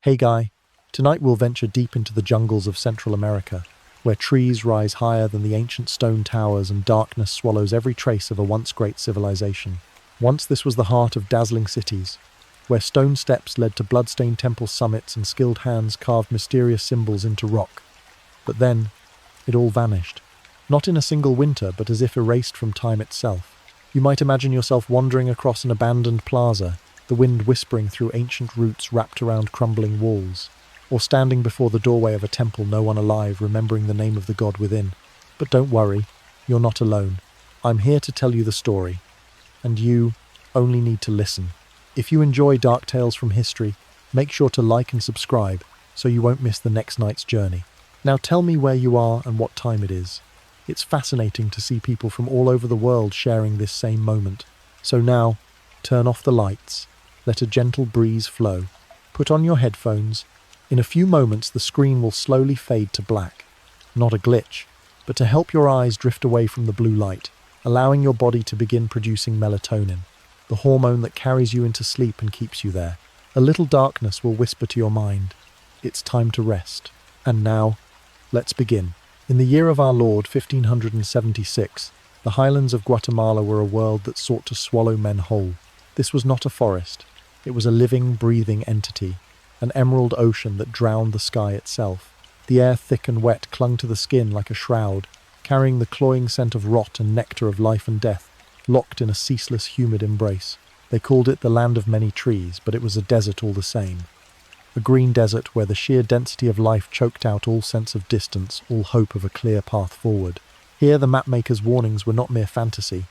Hey Guy, tonight we'll venture deep into the jungles of Central America, where trees rise higher than the ancient stone towers and darkness swallows every trace of a once great civilization. Once this was the heart of dazzling cities, where stone steps led to blood-stained temple summits and skilled hands carved mysterious symbols into rock. But then, it all vanished. Not in a single winter, but as if erased from time itself. You might imagine yourself wandering across an abandoned plaza, the wind whispering through ancient roots wrapped around crumbling walls, or standing before the doorway of a temple, no one alive, remembering the name of the god within. But don't worry, you're not alone. I'm here to tell you the story, and you only need to listen. If you enjoy dark tales from history, make sure to like and subscribe so you won't miss the next night's journey. Now tell me where you are and what time it is. It's fascinating to see people from all over the world sharing this same moment. So now, turn off the lights. Let a gentle breeze flow. Put on your headphones. In a few moments, the screen will slowly fade to black. Not a glitch, but to help your eyes drift away from the blue light, allowing your body to begin producing melatonin, the hormone that carries you into sleep and keeps you there. A little darkness will whisper to your mind, it's time to rest. And now, let's begin. In the year of our Lord, 1576, the highlands of Guatemala were a world that sought to swallow men whole. This was not a forest. It was a living, breathing entity, an emerald ocean that drowned the sky itself. The air, thick and wet, clung to the skin like a shroud, carrying the cloying scent of rot and nectar of life and death, locked in a ceaseless, humid embrace. They called it the land of many trees, but it was a desert all the same. A green desert where the sheer density of life choked out all sense of distance, all hope of a clear path forward. Here the mapmaker's warnings were not mere fantasy.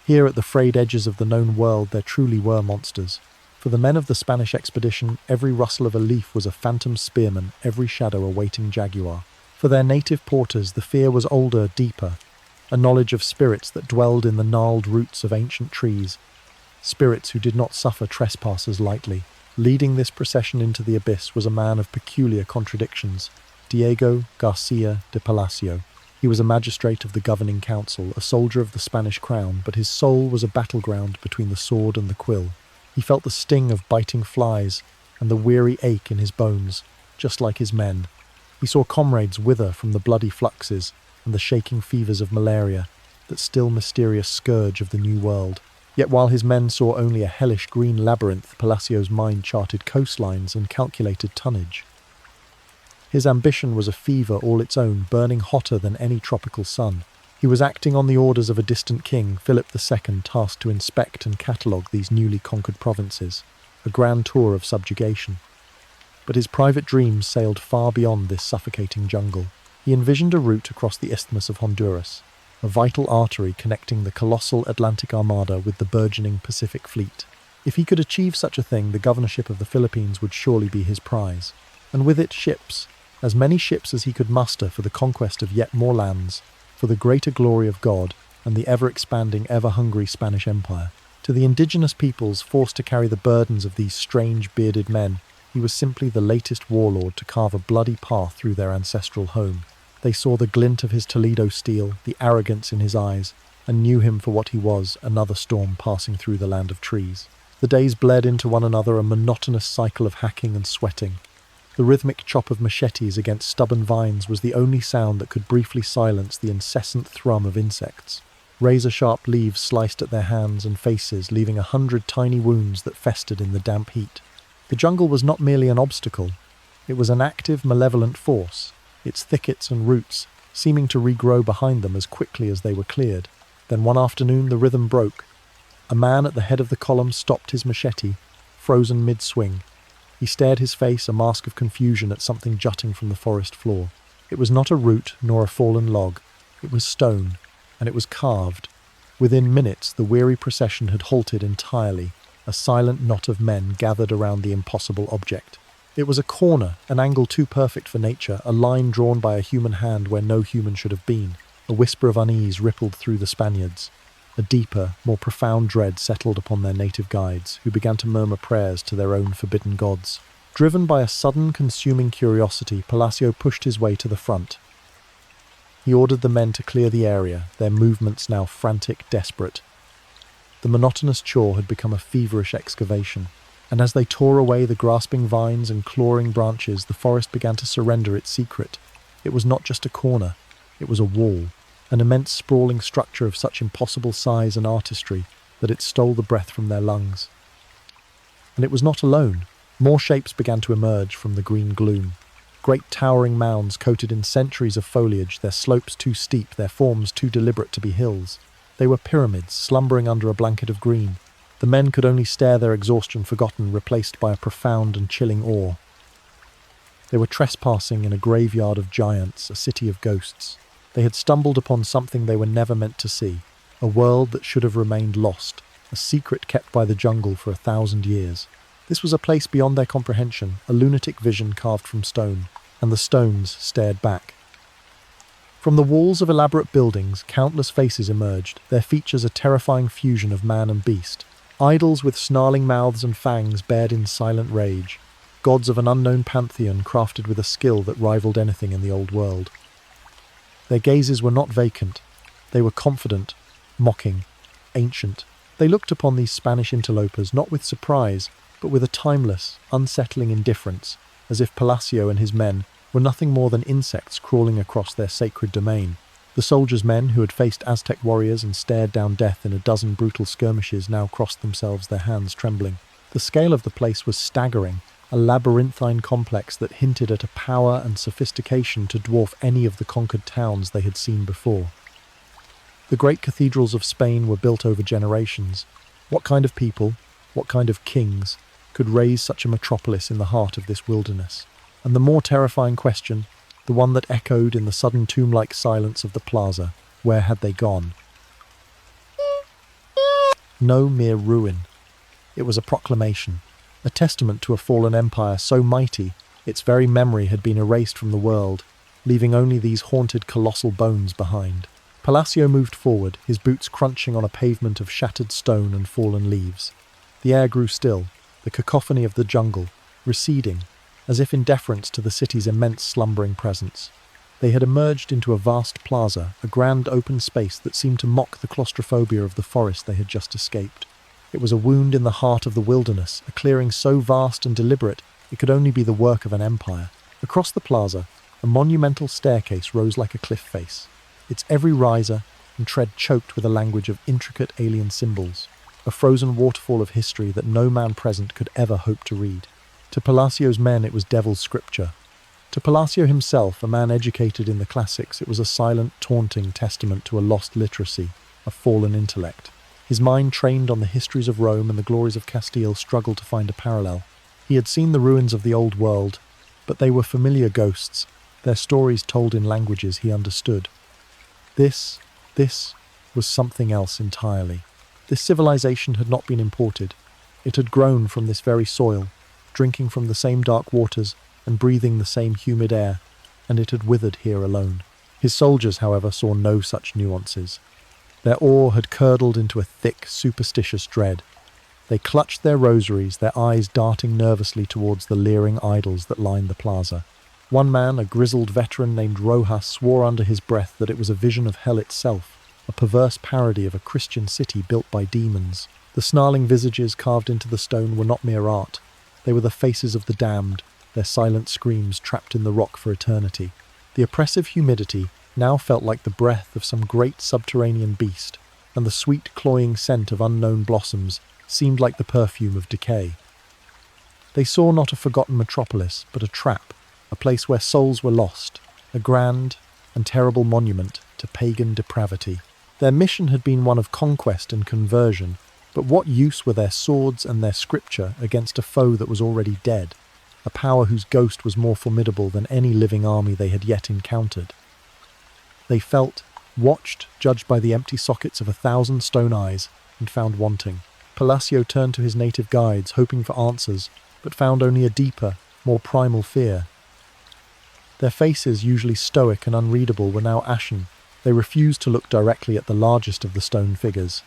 Here at the frayed edges of the known world there truly were monsters. For the men of the Spanish expedition, every rustle of a leaf was a phantom spearman, every shadow a waiting jaguar. For their native porters the fear was older, deeper, a knowledge of spirits that dwelled in the gnarled roots of ancient trees, spirits who did not suffer trespassers lightly. Leading this procession into the abyss was a man of peculiar contradictions, Diego Garcia de Palacio. He was a magistrate of the governing council, a soldier of the Spanish crown, but his soul was a battleground between the sword and the quill. He felt the sting of biting flies and the weary ache in his bones, just like his men. He saw comrades wither from the bloody fluxes and the shaking fevers of malaria, that still mysterious scourge of the New World. Yet while his men saw only a hellish green labyrinth, Palacio's mind charted coastlines and calculated tonnage. His ambition was a fever all its own, burning hotter than any tropical sun. He was acting on the orders of a distant king, Philip II, tasked to inspect and catalogue these newly conquered provinces, a grand tour of subjugation. But his private dreams sailed far beyond this suffocating jungle. He envisioned a route across the Isthmus of Honduras, a vital artery connecting the colossal Atlantic Armada with the burgeoning Pacific Fleet. If he could achieve such a thing, the governorship of the Philippines would surely be his prize. And with it, ships. As many ships as he could muster for the conquest of yet more lands, for the greater glory of God and the ever-expanding, ever-hungry Spanish Empire. To the indigenous peoples forced to carry the burdens of these strange, bearded men, he was simply the latest warlord to carve a bloody path through their ancestral home. They saw the glint of his Toledo steel, the arrogance in his eyes, and knew him for what he was, another storm passing through the land of trees. The days bled into one another, a monotonous cycle of hacking and sweating. The rhythmic chop of machetes against stubborn vines was the only sound that could briefly silence the incessant thrum of insects. Razor-sharp leaves sliced at their hands and faces, leaving 100 tiny wounds that festered in the damp heat. The jungle was not merely an obstacle. It was an active, malevolent force, its thickets and roots seeming to regrow behind them as quickly as they were cleared. Then one afternoon the rhythm broke. A man at the head of the column stopped his machete, frozen mid-swing. He stared his face, a mask of confusion, at something jutting from the forest floor. It was not a root nor a fallen log. It was stone, and it was carved. Within minutes, the weary procession had halted entirely, a silent knot of men gathered around the impossible object. It was a corner, an angle too perfect for nature, a line drawn by a human hand where no human should have been. A whisper of unease rippled through the Spaniards. A deeper, more profound dread settled upon their native guides, who began to murmur prayers to their own forbidden gods. Driven by a sudden, consuming curiosity, Palacio pushed his way to the front. He ordered the men to clear the area, their movements now frantic, desperate. The monotonous chore had become a feverish excavation, and as they tore away the grasping vines and clawing branches, the forest began to surrender its secret. It was not just a corner, it was a wall, an immense sprawling structure of such impossible size and artistry that it stole the breath from their lungs. And it was not alone. More shapes began to emerge from the green gloom. Great towering mounds coated in centuries of foliage, their slopes too steep, their forms too deliberate to be hills. They were pyramids, slumbering under a blanket of green. The men could only stare, their exhaustion forgotten, replaced by a profound and chilling awe. They were trespassing in a graveyard of giants, a city of ghosts. They had stumbled upon something they were never meant to see, a world that should have remained lost, a secret kept by the jungle for 1,000 years. This was a place beyond their comprehension, a lunatic vision carved from stone, and the stones stared back. From the walls of elaborate buildings, countless faces emerged, their features a terrifying fusion of man and beast. Idols with snarling mouths and fangs bared in silent rage, gods of an unknown pantheon crafted with a skill that rivaled anything in the old world. Their gazes were not vacant. They were confident, mocking, ancient. They looked upon these Spanish interlopers not with surprise, but with a timeless, unsettling indifference, as if Palacio and his men were nothing more than insects crawling across their sacred domain. The soldiers' men who had faced Aztec warriors and stared down death in a dozen brutal skirmishes now crossed themselves, their hands trembling. The scale of the place was staggering, a labyrinthine complex that hinted at a power and sophistication to dwarf any of the conquered towns they had seen before. The great cathedrals of Spain were built over generations. What kind of people, what kind of kings, could raise such a metropolis in the heart of this wilderness? And the more terrifying question, the one that echoed in the sudden tomb-like silence of the plaza, where had they gone? No mere ruin. It was a proclamation, a testament to a fallen empire so mighty its very memory had been erased from the world, leaving only these haunted colossal bones behind. Palacio moved forward, his boots crunching on a pavement of shattered stone and fallen leaves. The air grew still, the cacophony of the jungle, receding, as if in deference to the city's immense slumbering presence. They had emerged into a vast plaza, a grand open space that seemed to mock the claustrophobia of the forest they had just escaped. It was a wound in the heart of the wilderness, a clearing so vast and deliberate it could only be the work of an empire. Across the plaza, a monumental staircase rose like a cliff face, its every riser and tread choked with a language of intricate alien symbols, a frozen waterfall of history that no man present could ever hope to read. To Palacio's men it was devil's scripture. To Palacio himself, a man educated in the classics, it was a silent, taunting testament to a lost literacy, a fallen intellect. His mind, trained on the histories of Rome and the glories of Castile, struggled to find a parallel. He had seen the ruins of the old world, but they were familiar ghosts, their stories told in languages he understood. This was something else entirely. This civilization had not been imported. It had grown from this very soil, drinking from the same dark waters and breathing the same humid air, and it had withered here alone. His soldiers, however, saw no such nuances. Their awe had curdled into a thick, superstitious dread. They clutched their rosaries, their eyes darting nervously towards the leering idols that lined the plaza. One man, a grizzled veteran named Rojas, swore under his breath that it was a vision of hell itself, a perverse parody of a Christian city built by demons. The snarling visages carved into the stone were not mere art. They were the faces of the damned, their silent screams trapped in the rock for eternity. The oppressive humidity now felt like the breath of some great subterranean beast, and the sweet cloying scent of unknown blossoms seemed like the perfume of decay. They saw not a forgotten metropolis, but a trap, a place where souls were lost, a grand and terrible monument to pagan depravity. Their mission had been one of conquest and conversion, but what use were their swords and their scripture against a foe that was already dead, a power whose ghost was more formidable than any living army they had yet encountered? They felt, watched, judged by the empty sockets of 1,000 stone eyes, and found wanting. Palacio turned to his native guides, hoping for answers, but found only a deeper, more primal fear. Their faces, usually stoic and unreadable, were now ashen. They refused to look directly at the largest of the stone figures.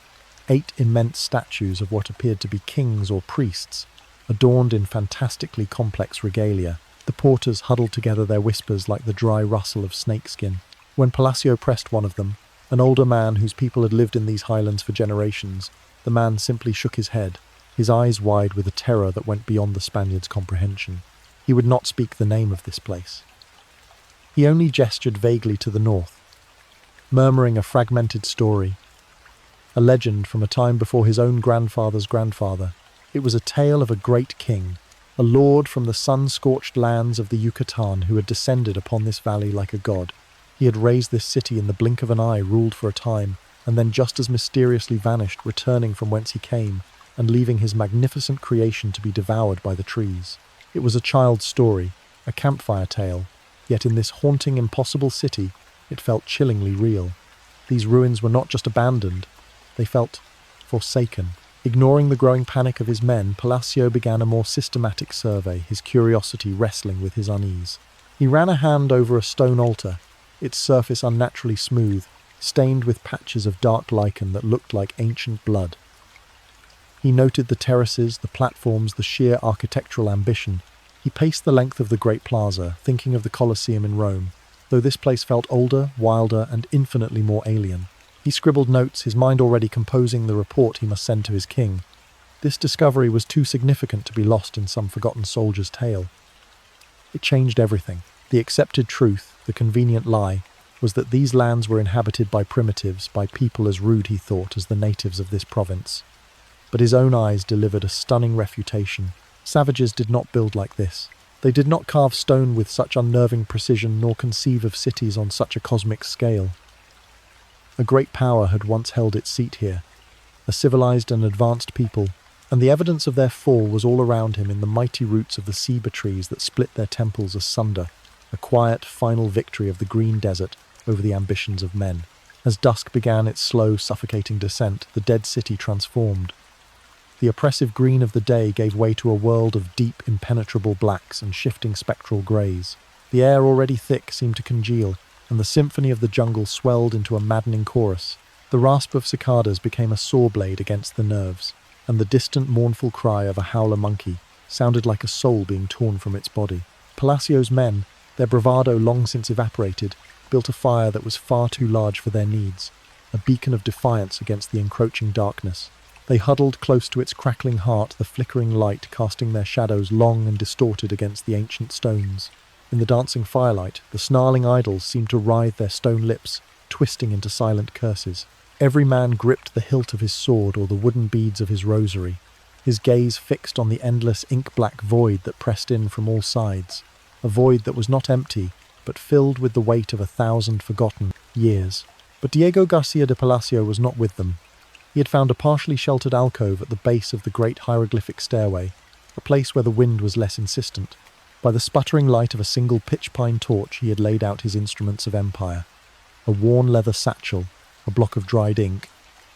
8 immense statues of what appeared to be kings or priests, adorned in fantastically complex regalia. The porters huddled together, their whispers like the dry rustle of snakeskin. When Palacio pressed one of them, an older man whose people had lived in these highlands for generations, the man simply shook his head. his eyes wide with a terror that went beyond the Spaniard's comprehension. He would not speak the name of this place. He only gestured vaguely to the north, murmuring a fragmented story, a legend from a time before his own grandfather's grandfather. It was a tale of a great king, a lord from the sun-scorched lands of the Yucatan who had descended upon this valley like a god. He had raised this city in the blink of an eye, ruled for a time, and then just as mysteriously vanished, returning from whence he came, and leaving his magnificent creation to be devoured by the trees. It was a child's story, a campfire tale, yet in this haunting, impossible city, it felt chillingly real. These ruins were not just abandoned, they felt forsaken. Ignoring the growing panic of his men, Palacio began a more systematic survey, his curiosity wrestling with his unease. He ran a hand over a stone altar, its surface unnaturally smooth, stained with patches of dark lichen that looked like ancient blood. He noted the terraces, the platforms, the sheer architectural ambition. He paced the length of the great plaza, thinking of the Colosseum in Rome, though this place felt older, wilder, and infinitely more alien. He scribbled notes, his mind already composing the report he must send to his king. This discovery was too significant to be lost in some forgotten soldier's tale. It changed everything. The accepted truth, the convenient lie, was that these lands were inhabited by primitives, by people as rude, he thought, as the natives of this province. But his own eyes delivered a stunning refutation. Savages did not build like this. They did not carve stone with such unnerving precision, nor conceive of cities on such a cosmic scale. A great power had once held its seat here, a civilized and advanced people, and the evidence of their fall was all around him in the mighty roots of the ceiba trees that split their temples asunder, a quiet, final victory of the green desert over the ambitions of men. As dusk began its slow, suffocating descent, the dead city transformed. The oppressive green of the day gave way to a world of deep, impenetrable blacks and shifting spectral greys. The air, already thick, seemed to congeal, and the symphony of the jungle swelled into a maddening chorus. The rasp of cicadas became a saw blade against the nerves, and the distant, mournful cry of a howler monkey sounded like a soul being torn from its body. Palacio's men, their bravado long since evaporated, built a fire that was far too large for their needs, a beacon of defiance against the encroaching darkness. They huddled close to its crackling heart, the flickering light casting their shadows long and distorted against the ancient stones. In the dancing firelight, the snarling idols seemed to writhe their stone lips, twisting into silent curses. Every man gripped the hilt of his sword or the wooden beads of his rosary, his gaze fixed on the endless ink-black void that pressed in from all sides, a void that was not empty, but filled with the weight of 1,000 forgotten years. But Diego Garcia de Palacio was not with them. He had found a partially sheltered alcove at the base of the great hieroglyphic stairway, a place where the wind was less insistent. By the sputtering light of a single pitch-pine torch he had laid out his instruments of empire. A worn leather satchel, a block of dried ink,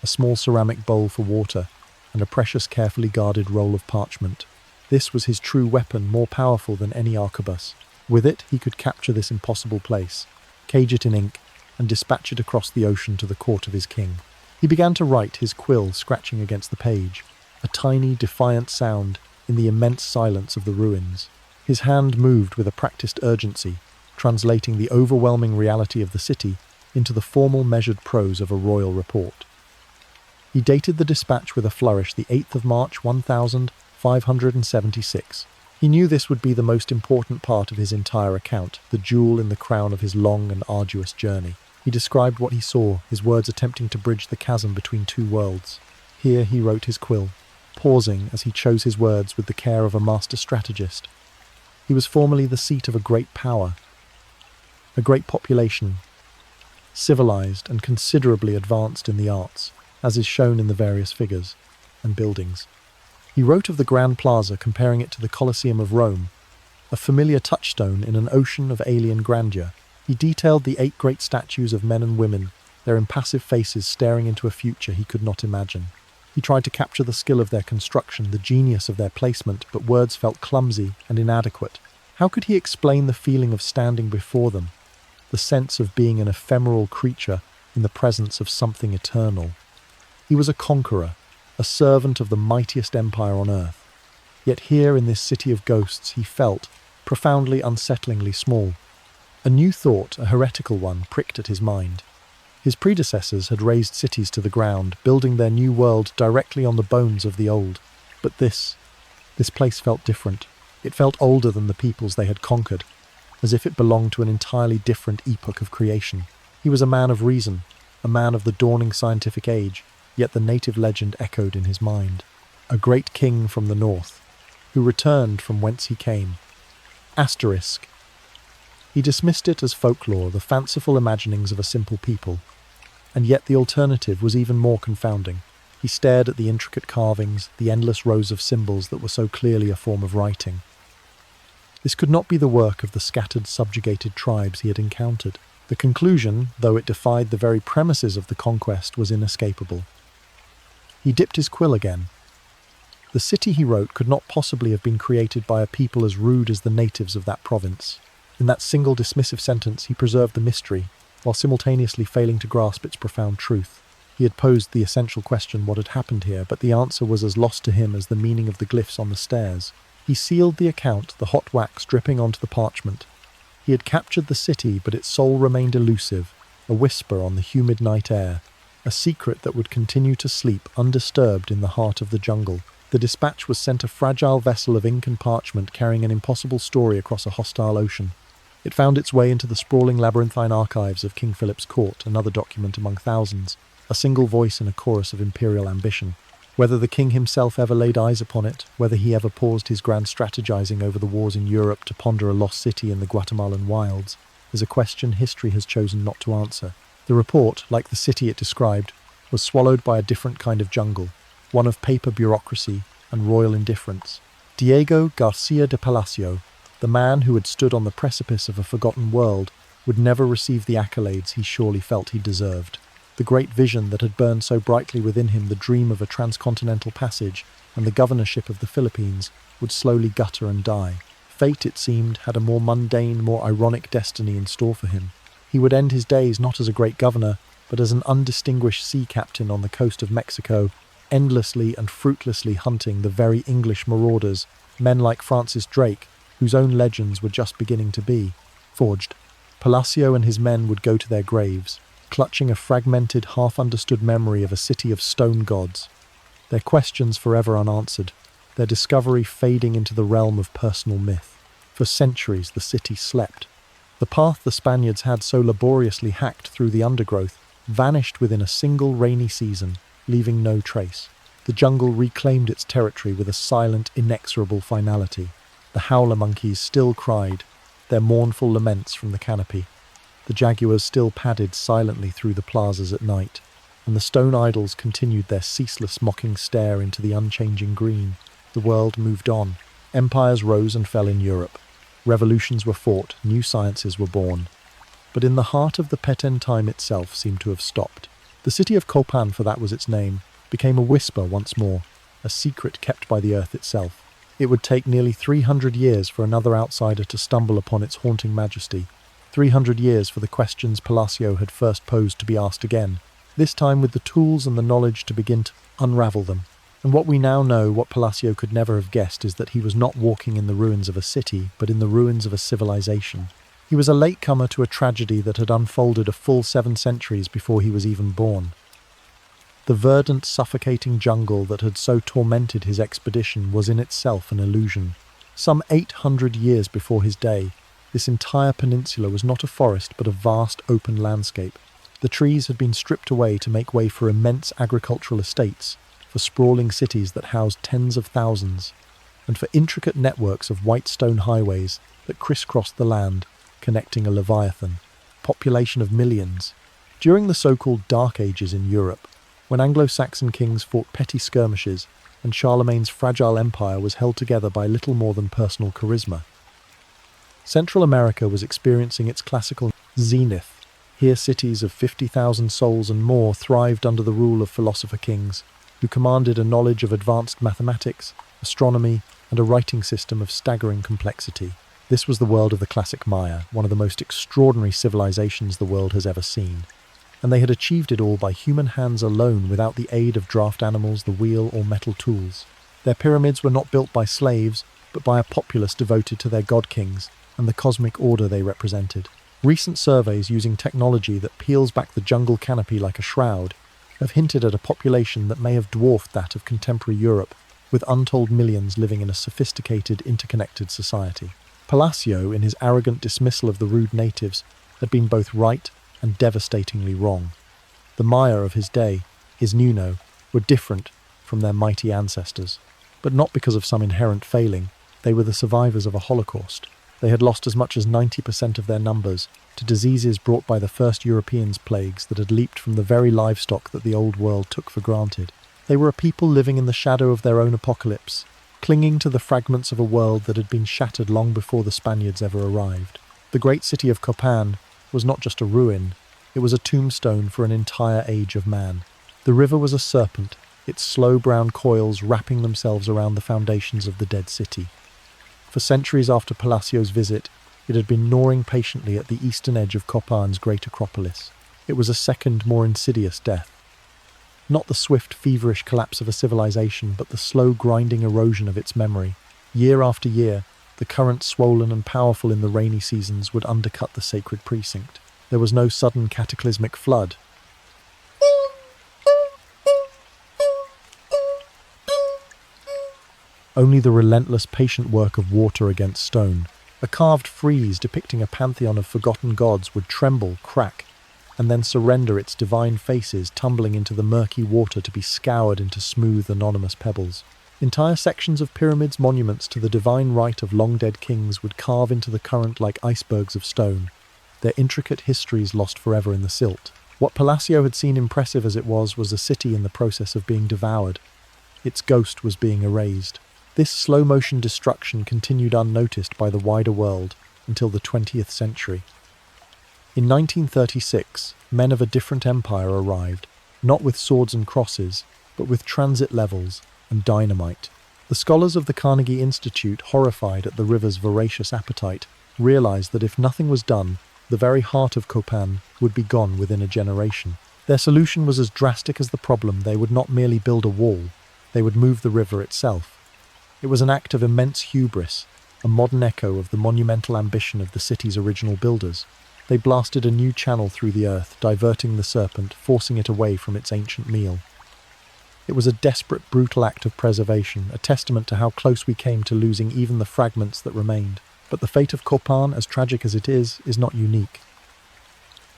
a small ceramic bowl for water, and a precious carefully guarded roll of parchment. This was his true weapon, more powerful than any arquebus. With it he could capture this impossible place, cage it in ink, and dispatch it across the ocean to the court of his king. He began to write, his quill scratching against the page, a tiny, defiant sound in the immense silence of the ruins. His hand moved with a practiced urgency, translating the overwhelming reality of the city into the formal measured prose of a royal report. He dated the dispatch with a flourish, the 8th of March 1576. He knew this would be the most important part of his entire account, the jewel in the crown of his long and arduous journey. He described what he saw, his words attempting to bridge the chasm between two worlds. Here he wrote his quill, pausing as he chose his words with the care of a master strategist. He was formerly the seat of a great power, a great population, civilized and considerably advanced in the arts, as is shown in the various figures and buildings. He wrote of the Grand Plaza, comparing it to the Colosseum of Rome, a familiar touchstone in an ocean of alien grandeur. He detailed the 8 great statues of men and women, their impassive faces staring into a future he could not imagine. He tried to capture the skill of their construction, the genius of their placement, but words felt clumsy and inadequate. How could he explain the feeling of standing before them, the sense of being an ephemeral creature in the presence of something eternal? He was a conqueror, a servant of the mightiest empire on earth. Yet here in this city of ghosts he felt, profoundly unsettlingly small. A new thought, a heretical one, pricked at his mind. His predecessors had razed cities to the ground, building their new world directly on the bones of the old. But this place felt different. It felt older than the peoples they had conquered, as if it belonged to an entirely different epoch of creation. He was a man of reason, a man of the dawning scientific age, yet the native legend echoed in his mind. A great king from the north, who returned from whence he came. Asterisk. He dismissed it as folklore, the fanciful imaginings of a simple people. And yet the alternative was even more confounding. He stared at the intricate carvings, the endless rows of symbols that were so clearly a form of writing. This could not be the work of the scattered, subjugated tribes he had encountered. The conclusion, though it defied the very premises of the conquest, was inescapable. He dipped his quill again. The city, he wrote, could not possibly have been created by a people as rude as the natives of that province. In that single dismissive sentence he preserved the mystery, while simultaneously failing to grasp its profound truth. He had posed the essential question what had happened here, but the answer was as lost to him as the meaning of the glyphs on the stairs. He sealed the account, the hot wax dripping onto the parchment. He had captured the city, but its soul remained elusive, a whisper on the humid night air, a secret that would continue to sleep undisturbed in the heart of the jungle. The dispatch was sent, a fragile vessel of ink and parchment carrying an impossible story across a hostile ocean. It found its way into the sprawling labyrinthine archives of King Philip's court, another document among thousands, a single voice in a chorus of imperial ambition. Whether the king himself ever laid eyes upon it, whether he ever paused his grand strategizing over the wars in Europe to ponder a lost city in the Guatemalan wilds, is a question history has chosen not to answer. The report, like the city it described, was swallowed by a different kind of jungle, one of paper bureaucracy and royal indifference. Diego Garcia de Palacio, the man who had stood on the precipice of a forgotten world, would never receive the accolades he surely felt he deserved. The great vision that had burned so brightly within him, the dream of a transcontinental passage and the governorship of the Philippines, would slowly gutter and die. Fate, it seemed, had a more mundane, more ironic destiny in store for him. He would end his days not as a great governor, but as an undistinguished sea captain on the coast of Mexico, endlessly and fruitlessly hunting the very English marauders, men like Francis Drake, whose own legends were just beginning to be forged. Palacio and his men would go to their graves, clutching a fragmented, half-understood memory of a city of stone gods, their questions forever unanswered, their discovery fading into the realm of personal myth. For centuries the city slept. The path the Spaniards had so laboriously hacked through the undergrowth vanished within a single rainy season, leaving no trace. The jungle reclaimed its territory with a silent, inexorable finality. The howler monkeys still cried, their mournful laments from the canopy. The jaguars still padded silently through the plazas at night, and the stone idols continued their ceaseless mocking stare into the unchanging green. The world moved on. Empires rose and fell in Europe. Revolutions were fought, new sciences were born. But in the heart of the Peten time itself seemed to have stopped. The city of Copan, for that was its name, became a whisper once more, a secret kept by the earth itself. It would take nearly 300 years for another outsider to stumble upon its haunting majesty. 300 years for the questions Palacio had first posed to be asked again, this time with the tools and the knowledge to begin to unravel them. And what we now know, what Palacio could never have guessed, is that he was not walking in the ruins of a city, but in the ruins of a civilization. He was a latecomer to a tragedy that had unfolded a full 7 centuries before he was even born. The verdant, suffocating jungle that had so tormented his expedition was in itself an illusion. Some 800 years before his day, this entire peninsula was not a forest but a vast open landscape. The trees had been stripped away to make way for immense agricultural estates, for sprawling cities that housed tens of thousands, and for intricate networks of white stone highways that crisscrossed the land, connecting a leviathan, population of millions. During the so-called Dark Ages in Europe, when Anglo-Saxon kings fought petty skirmishes and Charlemagne's fragile empire was held together by little more than personal charisma, Central America was experiencing its classical zenith. Here cities of 50,000 souls and more thrived under the rule of philosopher kings, who commanded a knowledge of advanced mathematics, astronomy, and a writing system of staggering complexity. This was the world of the classic Maya, one of the most extraordinary civilizations the world has ever seen. And they had achieved it all by human hands alone, without the aid of draft animals, the wheel, or metal tools. Their pyramids were not built by slaves, but by a populace devoted to their god-kings and the cosmic order they represented. Recent surveys using technology that peels back the jungle canopy like a shroud have hinted at a population that may have dwarfed that of contemporary Europe, with untold millions living in a sophisticated, interconnected society. Palacio, in his arrogant dismissal of the rude natives, had been both right and devastatingly wrong. The Maya of his day, his Nuno, were different from their mighty ancestors, but not because of some inherent failing. They were the survivors of a Holocaust. They had lost as much as 90% of their numbers to diseases brought by the first Europeans' plagues that had leaped from the very livestock that the Old World took for granted. They were a people living in the shadow of their own apocalypse, clinging to the fragments of a world that had been shattered long before the Spaniards ever arrived. The great city of Copan was not just a ruin, it was a tombstone for an entire age of man. The river was a serpent, its slow brown coils wrapping themselves around the foundations of the dead city. For centuries after Palacio's visit, it had been gnawing patiently at the eastern edge of Copan's great acropolis. It was a second, more insidious death. Not the swift, feverish collapse of a civilization, but the slow, grinding erosion of its memory. Year after year, the current, swollen and powerful in the rainy seasons, would undercut the sacred precinct. There was no sudden cataclysmic flood. Only the relentless, patient work of water against stone. A carved frieze depicting a pantheon of forgotten gods would tremble, crack, and then surrender its divine faces, tumbling into the murky water to be scoured into smooth, anonymous pebbles. Entire sections of pyramids, monuments to the divine right of long-dead kings, would carve into the current like icebergs of stone, their intricate histories lost forever in the silt. What Palacio had seen, impressive as it was a city in the process of being devoured. Its ghost was being erased. This slow-motion destruction continued unnoticed by the wider world until the 20th century. In 1936, men of a different empire arrived, not with swords and crosses, but with transit levels and dynamite. The scholars of the Carnegie Institute, horrified at the river's voracious appetite, realized that if nothing was done, the very heart of Copan would be gone within a generation. Their solution was as drastic as the problem. They would not merely build a wall, they would move the river itself. It was an act of immense hubris, a modern echo of the monumental ambition of the city's original builders. They blasted a new channel through the earth, diverting the serpent, forcing it away from its ancient meal. It was a desperate, brutal act of preservation, a testament to how close we came to losing even the fragments that remained. But the fate of Copan, as tragic as it is not unique.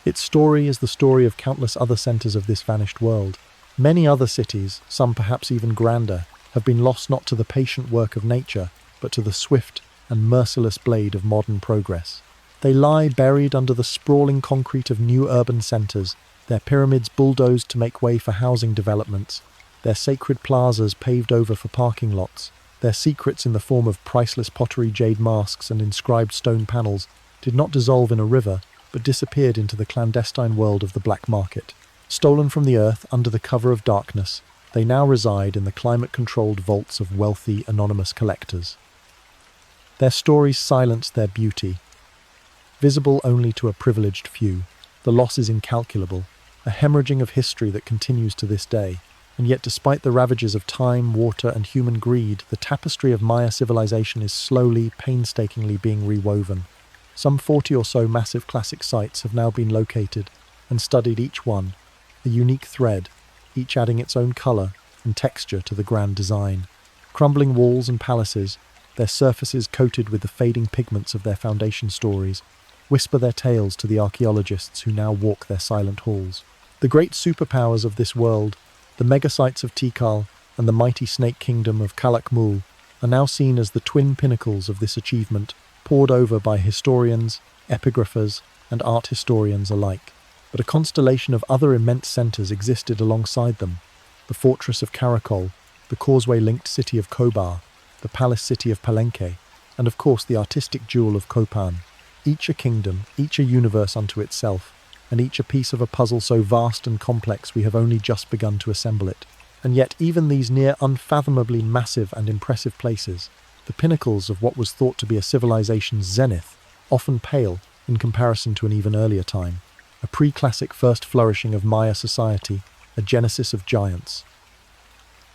Its story is the story of countless other centers of this vanished world. Many other cities, some perhaps even grander, have been lost not to the patient work of nature, but to the swift and merciless blade of modern progress. They lie buried under the sprawling concrete of new urban centers, their pyramids bulldozed to make way for housing developments, their sacred plazas paved over for parking lots. Their secrets in the form of priceless pottery, jade masks and inscribed stone panels did not dissolve in a river, but disappeared into the clandestine world of the black market. Stolen from the earth under the cover of darkness, they now reside in the climate-controlled vaults of wealthy, anonymous collectors. Their stories silence their beauty. Visible only to a privileged few, the loss is incalculable, a hemorrhaging of history that continues to this day. And yet, despite the ravages of time, water, and human greed, the tapestry of Maya civilization is slowly, painstakingly being rewoven. Some 40 or so massive classic sites have now been located and studied, each one a unique thread, each adding its own color and texture to the grand design. Crumbling walls and palaces, their surfaces coated with the fading pigments of their foundation stories, whisper their tales to the archaeologists who now walk their silent halls. The great superpowers of this world, the megasites of Tikal and the mighty snake kingdom of Calakmul, are now seen as the twin pinnacles of this achievement, pored over by historians, epigraphers, and art historians alike. But a constellation of other immense centers existed alongside them: the fortress of Caracol, the causeway-linked city of Cobar, the palace city of Palenque, and of course the artistic jewel of Copan. Each a kingdom, each a universe unto itself, and each a piece of a puzzle so vast and complex we have only just begun to assemble it. And yet even these near unfathomably massive and impressive places, the pinnacles of what was thought to be a civilization's zenith, often pale in comparison to an even earlier time, a pre-classic first flourishing of Maya society, a genesis of giants.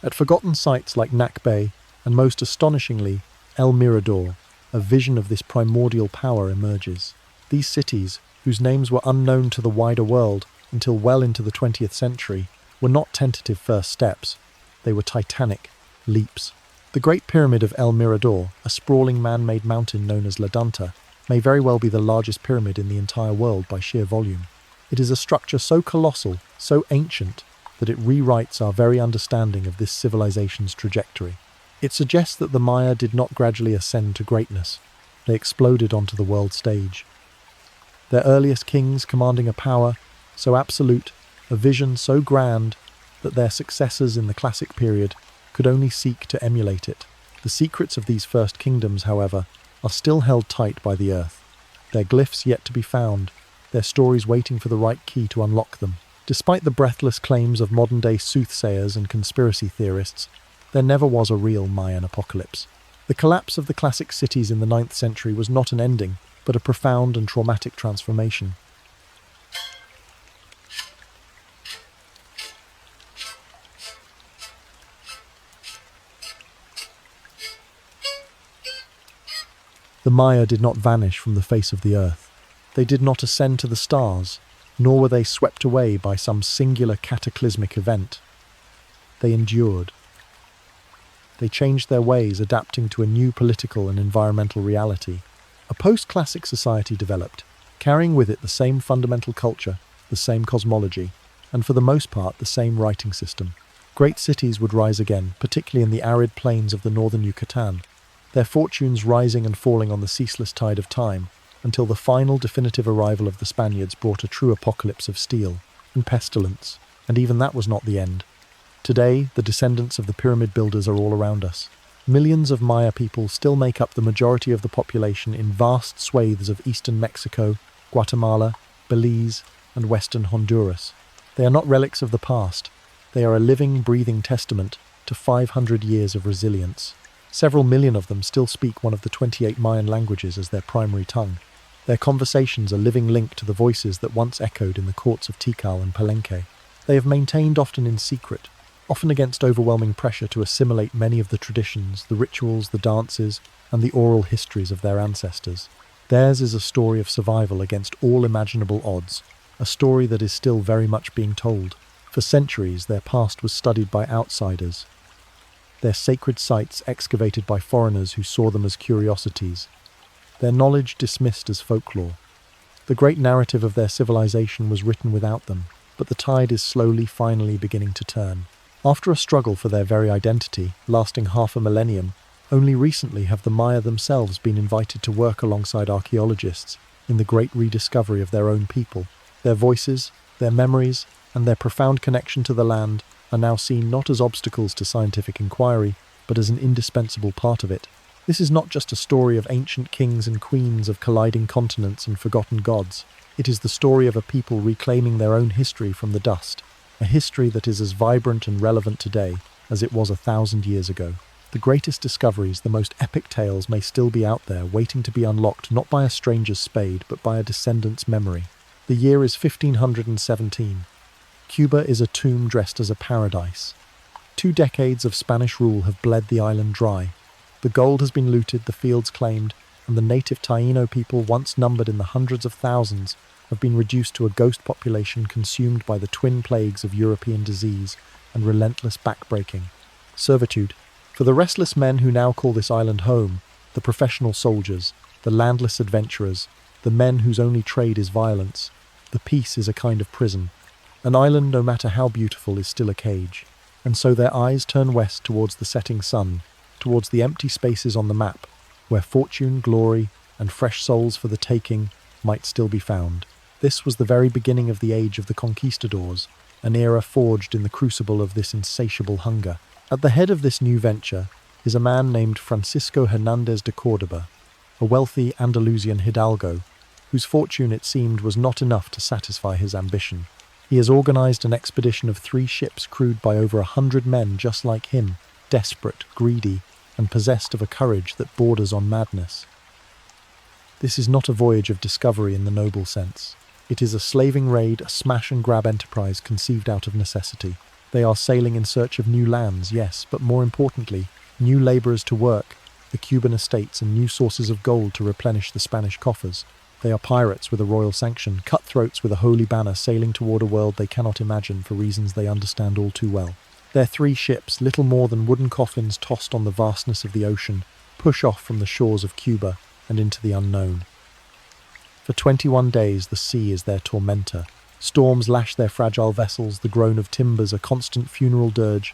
At forgotten sites like Nakbay, and most astonishingly, El Mirador, a vision of this primordial power emerges. These cities, whose names were unknown to the wider world until well into the 20th century, were not tentative first steps. They were titanic leaps. The Great Pyramid of El Mirador, a sprawling man-made mountain known as La Dunta, may very well be the largest pyramid in the entire world by sheer volume. It is a structure so colossal, so ancient, that it rewrites our very understanding of this civilization's trajectory. It suggests that the Maya did not gradually ascend to greatness. They exploded onto the world stage. Their earliest kings commanding a power so absolute, a vision so grand, that their successors in the classic period could only seek to emulate it. The secrets of these first kingdoms, however, are still held tight by the earth. Their glyphs yet to be found, their stories waiting for the right key to unlock them. Despite the breathless claims of modern-day soothsayers and conspiracy theorists, there never was a real Mayan apocalypse. The collapse of the classic cities in the 9th century was not an ending, but a profound and traumatic transformation. The Maya did not vanish from the face of the earth. They did not ascend to the stars, nor were they swept away by some singular cataclysmic event. They endured. They changed their ways, adapting to a new political and environmental reality. A post-classic society developed, carrying with it the same fundamental culture, the same cosmology, and for the most part the same writing system. Great cities would rise again, particularly in the arid plains of the northern Yucatan, their fortunes rising and falling on the ceaseless tide of time, until the final definitive arrival of the Spaniards brought a true apocalypse of steel and pestilence, and even that was not the end. Today, the descendants of the pyramid builders are all around us. Millions of Maya people still make up the majority of the population in vast swathes of eastern Mexico, Guatemala, Belize, and western Honduras. They are not relics of the past. They are a living, breathing testament to 500 years of resilience. Several million of them still speak one of the 28 Mayan languages as their primary tongue. Their conversations are living link to the voices that once echoed in the courts of Tikal and Palenque. They have maintained, often in secret, often against overwhelming pressure, to assimilate many of the traditions, the rituals, the dances, and the oral histories of their ancestors. Theirs is a story of survival against all imaginable odds, a story that is still very much being told. For centuries, their past was studied by outsiders, their sacred sites excavated by foreigners who saw them as curiosities, their knowledge dismissed as folklore. The great narrative of their civilization was written without them, but the tide is slowly, finally beginning to turn. After a struggle for their very identity, lasting half a millennium, only recently have the Maya themselves been invited to work alongside archaeologists in the great rediscovery of their own people. Their voices, their memories, and their profound connection to the land are now seen not as obstacles to scientific inquiry, but as an indispensable part of it. This is not just a story of ancient kings and queens, of colliding continents and forgotten gods. It is the story of a people reclaiming their own history from the dust, a history that is as vibrant and relevant today as it was 1,000 years ago. The greatest discoveries, the most epic tales may still be out there, waiting to be unlocked not by a stranger's spade, but by a descendant's memory. The year is 1517. Cuba is a tomb dressed as a paradise. 2 decades of Spanish rule have bled the island dry. The gold has been looted, the fields claimed, and the native Taino people, once numbered in the hundreds of thousands, have been reduced to a ghost population consumed by the twin plagues of European disease and relentless backbreaking. Servitude. For the restless men who now call this island home, the professional soldiers, the landless adventurers, the men whose only trade is violence, the peace is a kind of prison. An island, no matter how beautiful, is still a cage. And so their eyes turn west towards the setting sun, towards the empty spaces on the map, where fortune, glory, and fresh souls for the taking might still be found. This was the very beginning of the age of the conquistadors, an era forged in the crucible of this insatiable hunger. At the head of this new venture is a man named Francisco Hernandez de Córdoba, a wealthy Andalusian hidalgo, whose fortune, it seemed, was not enough to satisfy his ambition. He has organized an expedition of 3 ships crewed by over 100 men just like him, desperate, greedy, and possessed of a courage that borders on madness. This is not a voyage of discovery in the noble sense. It is a slaving raid, a smash-and-grab enterprise conceived out of necessity. They are sailing in search of new lands, yes, but more importantly, new laborers to work, the Cuban estates, and new sources of gold to replenish the Spanish coffers. They are pirates with a royal sanction, cutthroats with a holy banner, sailing toward a world they cannot imagine for reasons they understand all too well. Their 3 ships, little more than wooden coffins tossed on the vastness of the ocean, push off from the shores of Cuba and into the unknown. For 21 days the sea is their tormentor. Storms lash their fragile vessels, the groan of timbers a constant funeral dirge.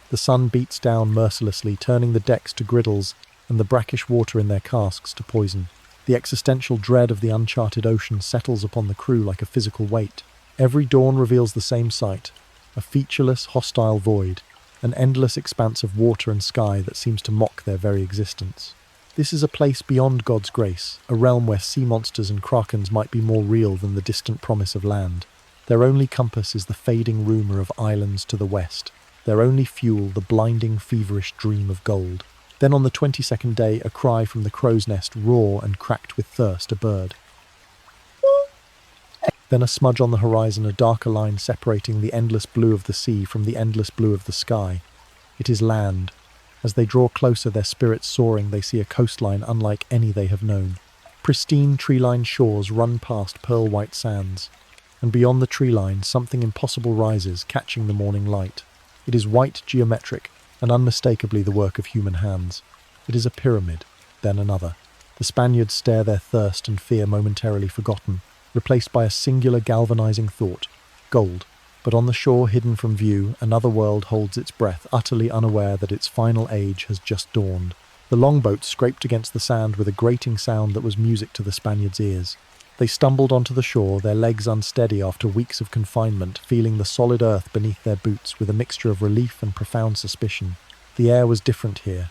The sun beats down mercilessly, turning the decks to griddles and the brackish water in their casks to poison. The existential dread of the uncharted ocean settles upon the crew like a physical weight. Every dawn reveals the same sight, a featureless, hostile void, an endless expanse of water and sky that seems to mock their very existence. This is a place beyond God's grace, a realm where sea monsters and krakens might be more real than the distant promise of land. Their only compass is the fading rumour of islands to the west, their only fuel the blinding, feverish dream of gold. Then on the 22nd day, a cry from the crow's nest, raw and cracked with thirst, a bird. Then a smudge on the horizon, a darker line separating the endless blue of the sea from the endless blue of the sky. It is land. As they draw closer, their spirits soaring, they see a coastline unlike any they have known. Pristine tree-lined shores run past pearl-white sands, and beyond the tree line something impossible rises, catching the morning light. It is white, geometric, and unmistakably the work of human hands. It is a pyramid, then another. The Spaniards stare, their thirst and fear momentarily forgotten, replaced by a singular galvanizing thought: gold. But on the shore, hidden from view, another world holds its breath, utterly unaware that its final age has just dawned. The longboat scraped against the sand with a grating sound that was music to the Spaniards' ears. They stumbled onto the shore, their legs unsteady after weeks of confinement, feeling the solid earth beneath their boots with a mixture of relief and profound suspicion. The air was different here.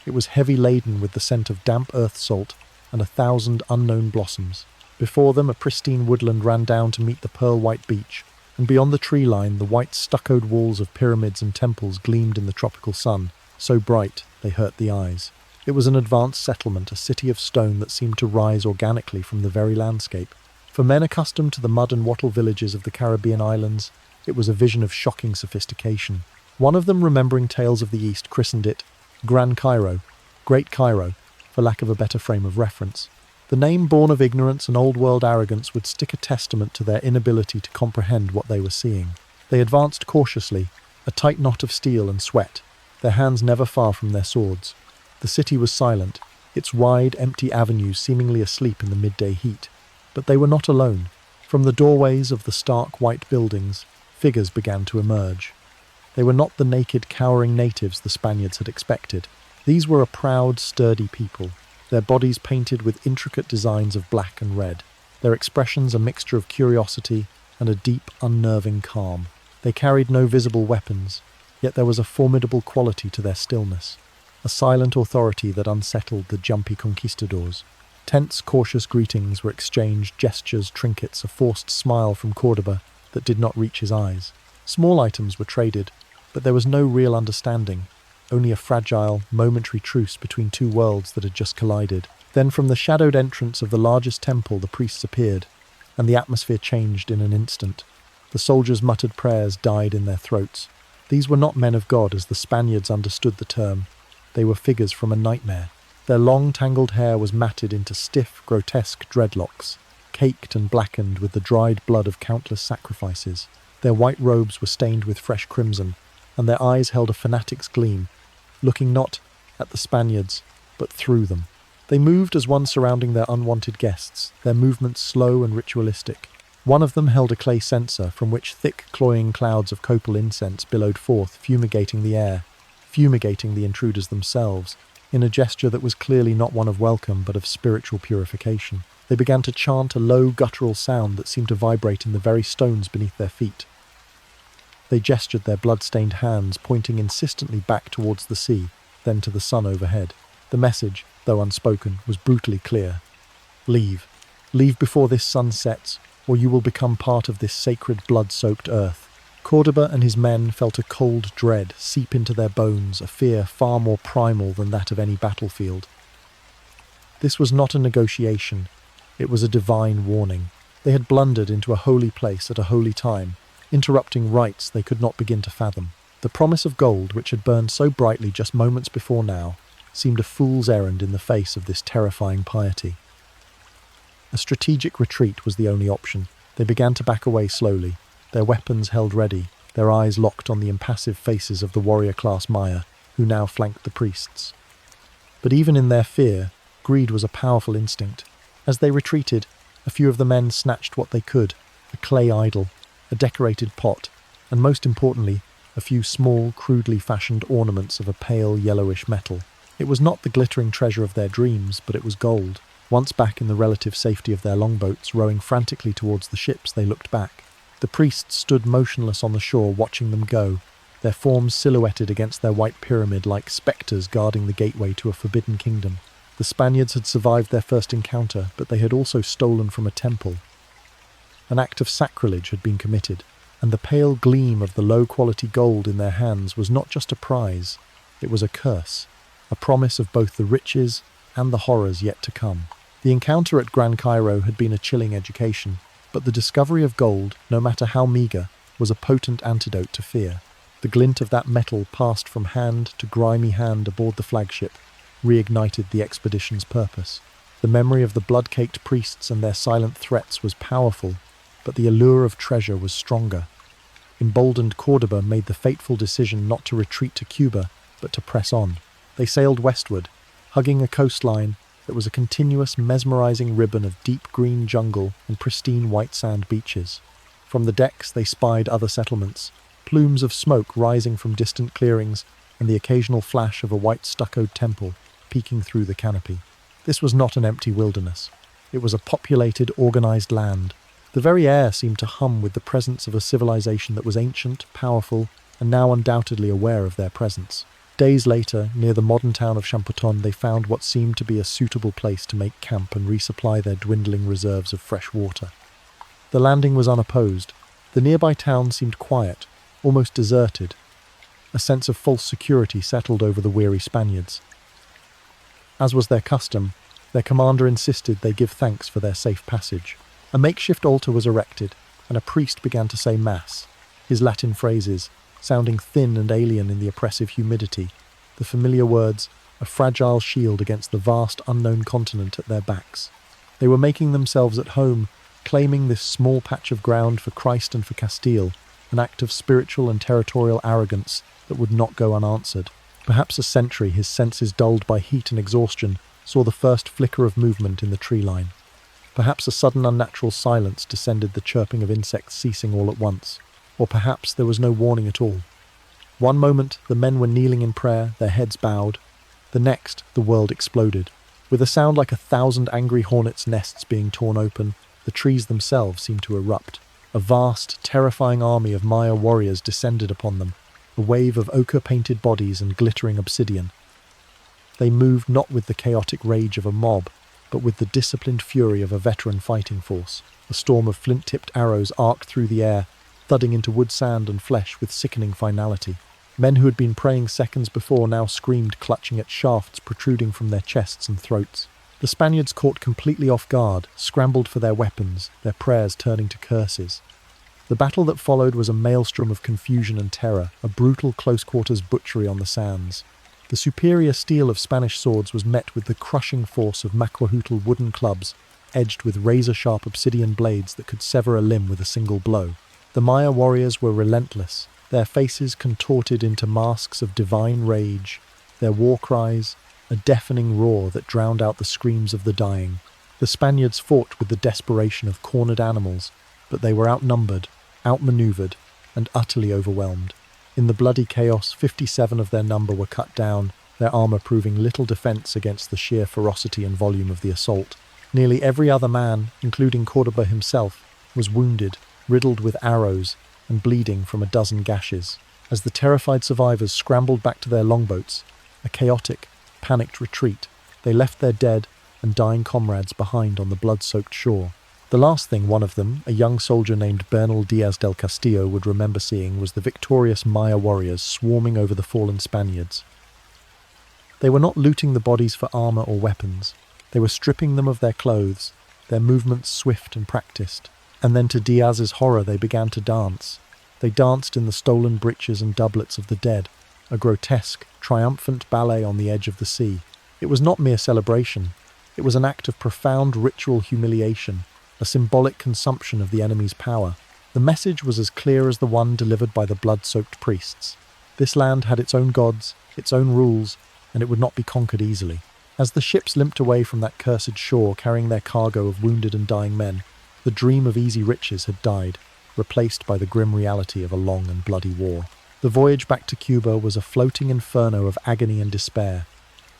It was heavy laden with the scent of damp earth salt and 1,000 unknown blossoms. Before them, a pristine woodland ran down to meet the pearl-white beach, and beyond the tree line, the white stuccoed walls of pyramids and temples gleamed in the tropical sun, so bright they hurt the eyes. It was an advanced settlement, a city of stone that seemed to rise organically from the very landscape. For men accustomed to the mud and wattle villages of the Caribbean islands, it was a vision of shocking sophistication. One of them, remembering tales of the East, christened it Gran Cairo, Great Cairo, for lack of a better frame of reference. The name, born of ignorance and old-world arrogance, would stick a testament to their inability to comprehend what they were seeing. They advanced cautiously, a tight knot of steel and sweat, their hands never far from their swords. The city was silent, its wide, empty avenues seemingly asleep in the midday heat. But they were not alone. From the doorways of the stark white buildings, figures began to emerge. They were not the naked, cowering natives the Spaniards had expected. These were a proud, sturdy people, their bodies painted with intricate designs of black and red, their expressions a mixture of curiosity and a deep, unnerving calm. They carried no visible weapons, yet there was a formidable quality to their stillness, a silent authority that unsettled the jumpy conquistadors. Tense, cautious greetings were exchanged, gestures, trinkets, a forced smile from Cordoba that did not reach his eyes. Small items were traded, but there was no real understanding, only a fragile, momentary truce between two worlds that had just collided. Then from the shadowed entrance of the largest temple the priests appeared, and the atmosphere changed in an instant. The soldiers' muttered prayers died in their throats. These were not men of God as the Spaniards understood the term. They were figures from a nightmare. Their long, tangled hair was matted into stiff, grotesque dreadlocks, caked and blackened with the dried blood of countless sacrifices. Their white robes were stained with fresh crimson, and their eyes held a fanatic's gleam, looking not at the Spaniards, but through them. They moved as one surrounding their unwanted guests, their movements slow and ritualistic. One of them held a clay censer from which thick, cloying clouds of copal incense billowed forth, fumigating the air, fumigating the intruders themselves, in a gesture that was clearly not one of welcome but of spiritual purification. They began to chant a low, guttural sound that seemed to vibrate in the very stones beneath their feet. They gestured their blood-stained hands, pointing insistently back towards the sea, then to the sun overhead. The message, though unspoken, was brutally clear. Leave. Leave before this sun sets, or you will become part of this sacred blood-soaked earth. Cordoba and his men felt a cold dread seep into their bones, a fear far more primal than that of any battlefield. This was not a negotiation. It was a divine warning. They had blundered into a holy place at a holy time, interrupting rites they could not begin to fathom. The promise of gold, which had burned so brightly just moments before now, seemed a fool's errand in the face of this terrifying piety. A strategic retreat was the only option. They began to back away slowly, their weapons held ready, their eyes locked on the impassive faces of the warrior-class Maya, who now flanked the priests. But even in their fear, greed was a powerful instinct. As they retreated, a few of the men snatched what they could: a clay idol, a decorated pot, and most importantly, a few small, crudely fashioned ornaments of a pale yellowish metal. It was not the glittering treasure of their dreams, but it was gold. Once back in the relative safety of their longboats, rowing frantically towards the ships, they looked back. The priests stood motionless on the shore, watching them go, their forms silhouetted against their white pyramid like spectres guarding the gateway to a forbidden kingdom. The Spaniards had survived their first encounter, but they had also stolen from a temple. An act of sacrilege had been committed, and the pale gleam of the low-quality gold in their hands was not just a prize, it was a curse, a promise of both the riches and the horrors yet to come. The encounter at Gran Cairo had been a chilling education, but the discovery of gold, no matter how meagre, was a potent antidote to fear. The glint of that metal passed from hand to grimy hand aboard the flagship, reignited the expedition's purpose. The memory of the blood-caked priests and their silent threats was powerful, but the allure of treasure was stronger. Emboldened, Cordoba made the fateful decision not to retreat to Cuba, but to press on. They sailed westward, hugging a coastline that was a continuous, mesmerizing ribbon of deep green jungle and pristine white sand beaches. From the decks they spied other settlements, plumes of smoke rising from distant clearings and the occasional flash of a white stuccoed temple peeking through the canopy. This was not an empty wilderness. It was a populated, organized land. The very air seemed to hum with the presence of a civilization that was ancient, powerful, and now undoubtedly aware of their presence. Days later, near the modern town of Champoton, they found what seemed to be a suitable place to make camp and resupply their dwindling reserves of fresh water. The landing was unopposed. The nearby town seemed quiet, almost deserted. A sense of false security settled over the weary Spaniards. As was their custom, their commander insisted they give thanks for their safe passage. A makeshift altar was erected, and a priest began to say Mass, his Latin phrases, sounding thin and alien in the oppressive humidity, the familiar words, a fragile shield against the vast unknown continent at their backs. They were making themselves at home, claiming this small patch of ground for Christ and for Castile, an act of spiritual and territorial arrogance that would not go unanswered. Perhaps a sentry, his senses dulled by heat and exhaustion, saw the first flicker of movement in the tree line. Perhaps a sudden unnatural silence descended, the chirping of insects ceasing all at once. Or perhaps there was no warning at all. One moment, the men were kneeling in prayer, their heads bowed. The next, the world exploded. With a sound like 1,000 angry hornets' nests being torn open, the trees themselves seemed to erupt. A vast, terrifying army of Maya warriors descended upon them, a wave of ochre-painted bodies and glittering obsidian. They moved not with the chaotic rage of a mob, but with the disciplined fury of a veteran fighting force. A storm of flint-tipped arrows arced through the air, thudding into wood, sand, and flesh with sickening finality. Men who had been praying seconds before now screamed, clutching at shafts protruding from their chests and throats. The Spaniards, caught completely off guard, scrambled for their weapons, their prayers turning to curses. The battle that followed was a maelstrom of confusion and terror, a brutal close-quarters butchery on the sands. The superior steel of Spanish swords was met with the crushing force of Macuahuitl wooden clubs, edged with razor-sharp obsidian blades that could sever a limb with a single blow. The Maya warriors were relentless, their faces contorted into masks of divine rage, their war cries a deafening roar that drowned out the screams of the dying. The Spaniards fought with the desperation of cornered animals, but they were outnumbered, outmaneuvered, and utterly overwhelmed. In the bloody chaos, 57 of their number were cut down, their armour proving little defence against the sheer ferocity and volume of the assault. Nearly every other man, including Cordoba himself, was wounded, riddled with arrows, and bleeding from a dozen gashes. As the terrified survivors scrambled back to their longboats, a chaotic, panicked retreat, they left their dead and dying comrades behind on the blood-soaked shore. The last thing one of them, a young soldier named Bernal Diaz del Castillo, would remember seeing was the victorious Maya warriors swarming over the fallen Spaniards. They were not looting the bodies for armour or weapons. They were stripping them of their clothes, their movements swift and practiced. And then to Diaz's horror they began to dance. They danced in the stolen breeches and doublets of the dead, a grotesque, triumphant ballet on the edge of the sea. It was not mere celebration. It was an act of profound ritual humiliation, a symbolic consumption of the enemy's power. The message was as clear as the one delivered by the blood-soaked priests. This land had its own gods, its own rules, and it would not be conquered easily. As the ships limped away from that cursed shore carrying their cargo of wounded and dying men, the dream of easy riches had died, replaced by the grim reality of a long and bloody war. The voyage back to Cuba was a floating inferno of agony and despair.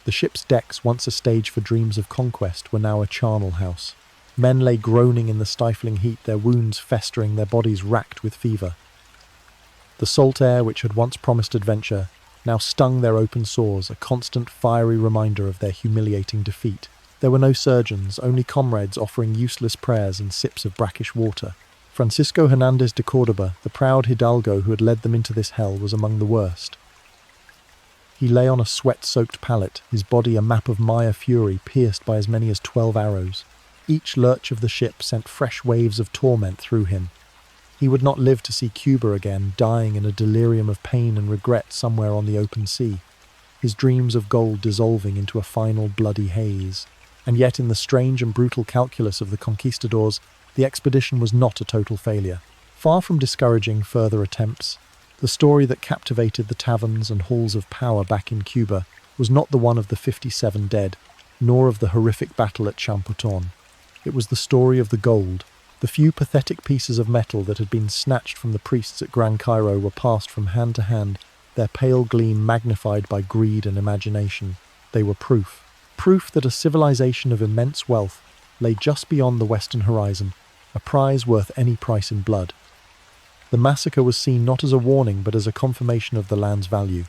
The ship's decks, once a stage for dreams of conquest, were now a charnel house. Men lay groaning in the stifling heat, their wounds festering, their bodies racked with fever. The salt air, which had once promised adventure, now stung their open sores, a constant fiery reminder of their humiliating defeat. There were no surgeons, only comrades offering useless prayers and sips of brackish water. Francisco Hernandez de Cordoba, the proud hidalgo who had led them into this hell, was among the worst. He lay on a sweat-soaked pallet, his body a map of Maya fury pierced by as many as 12 arrows. Each lurch of the ship sent fresh waves of torment through him. He would not live to see Cuba again, dying in a delirium of pain and regret somewhere on the open sea, his dreams of gold dissolving into a final bloody haze. And yet, in the strange and brutal calculus of the conquistadors, the expedition was not a total failure. Far from discouraging further attempts, the story that captivated the taverns and halls of power back in Cuba was not the one of the 57 dead, nor of the horrific battle at Champoton. It was the story of the gold. The few pathetic pieces of metal that had been snatched from the priests at Gran Cairo were passed from hand to hand, their pale gleam magnified by greed and imagination. They were proof that a civilization of immense wealth lay just beyond the western horizon, a prize worth any price in blood. The massacre was seen not as a warning but as a confirmation of the land's value.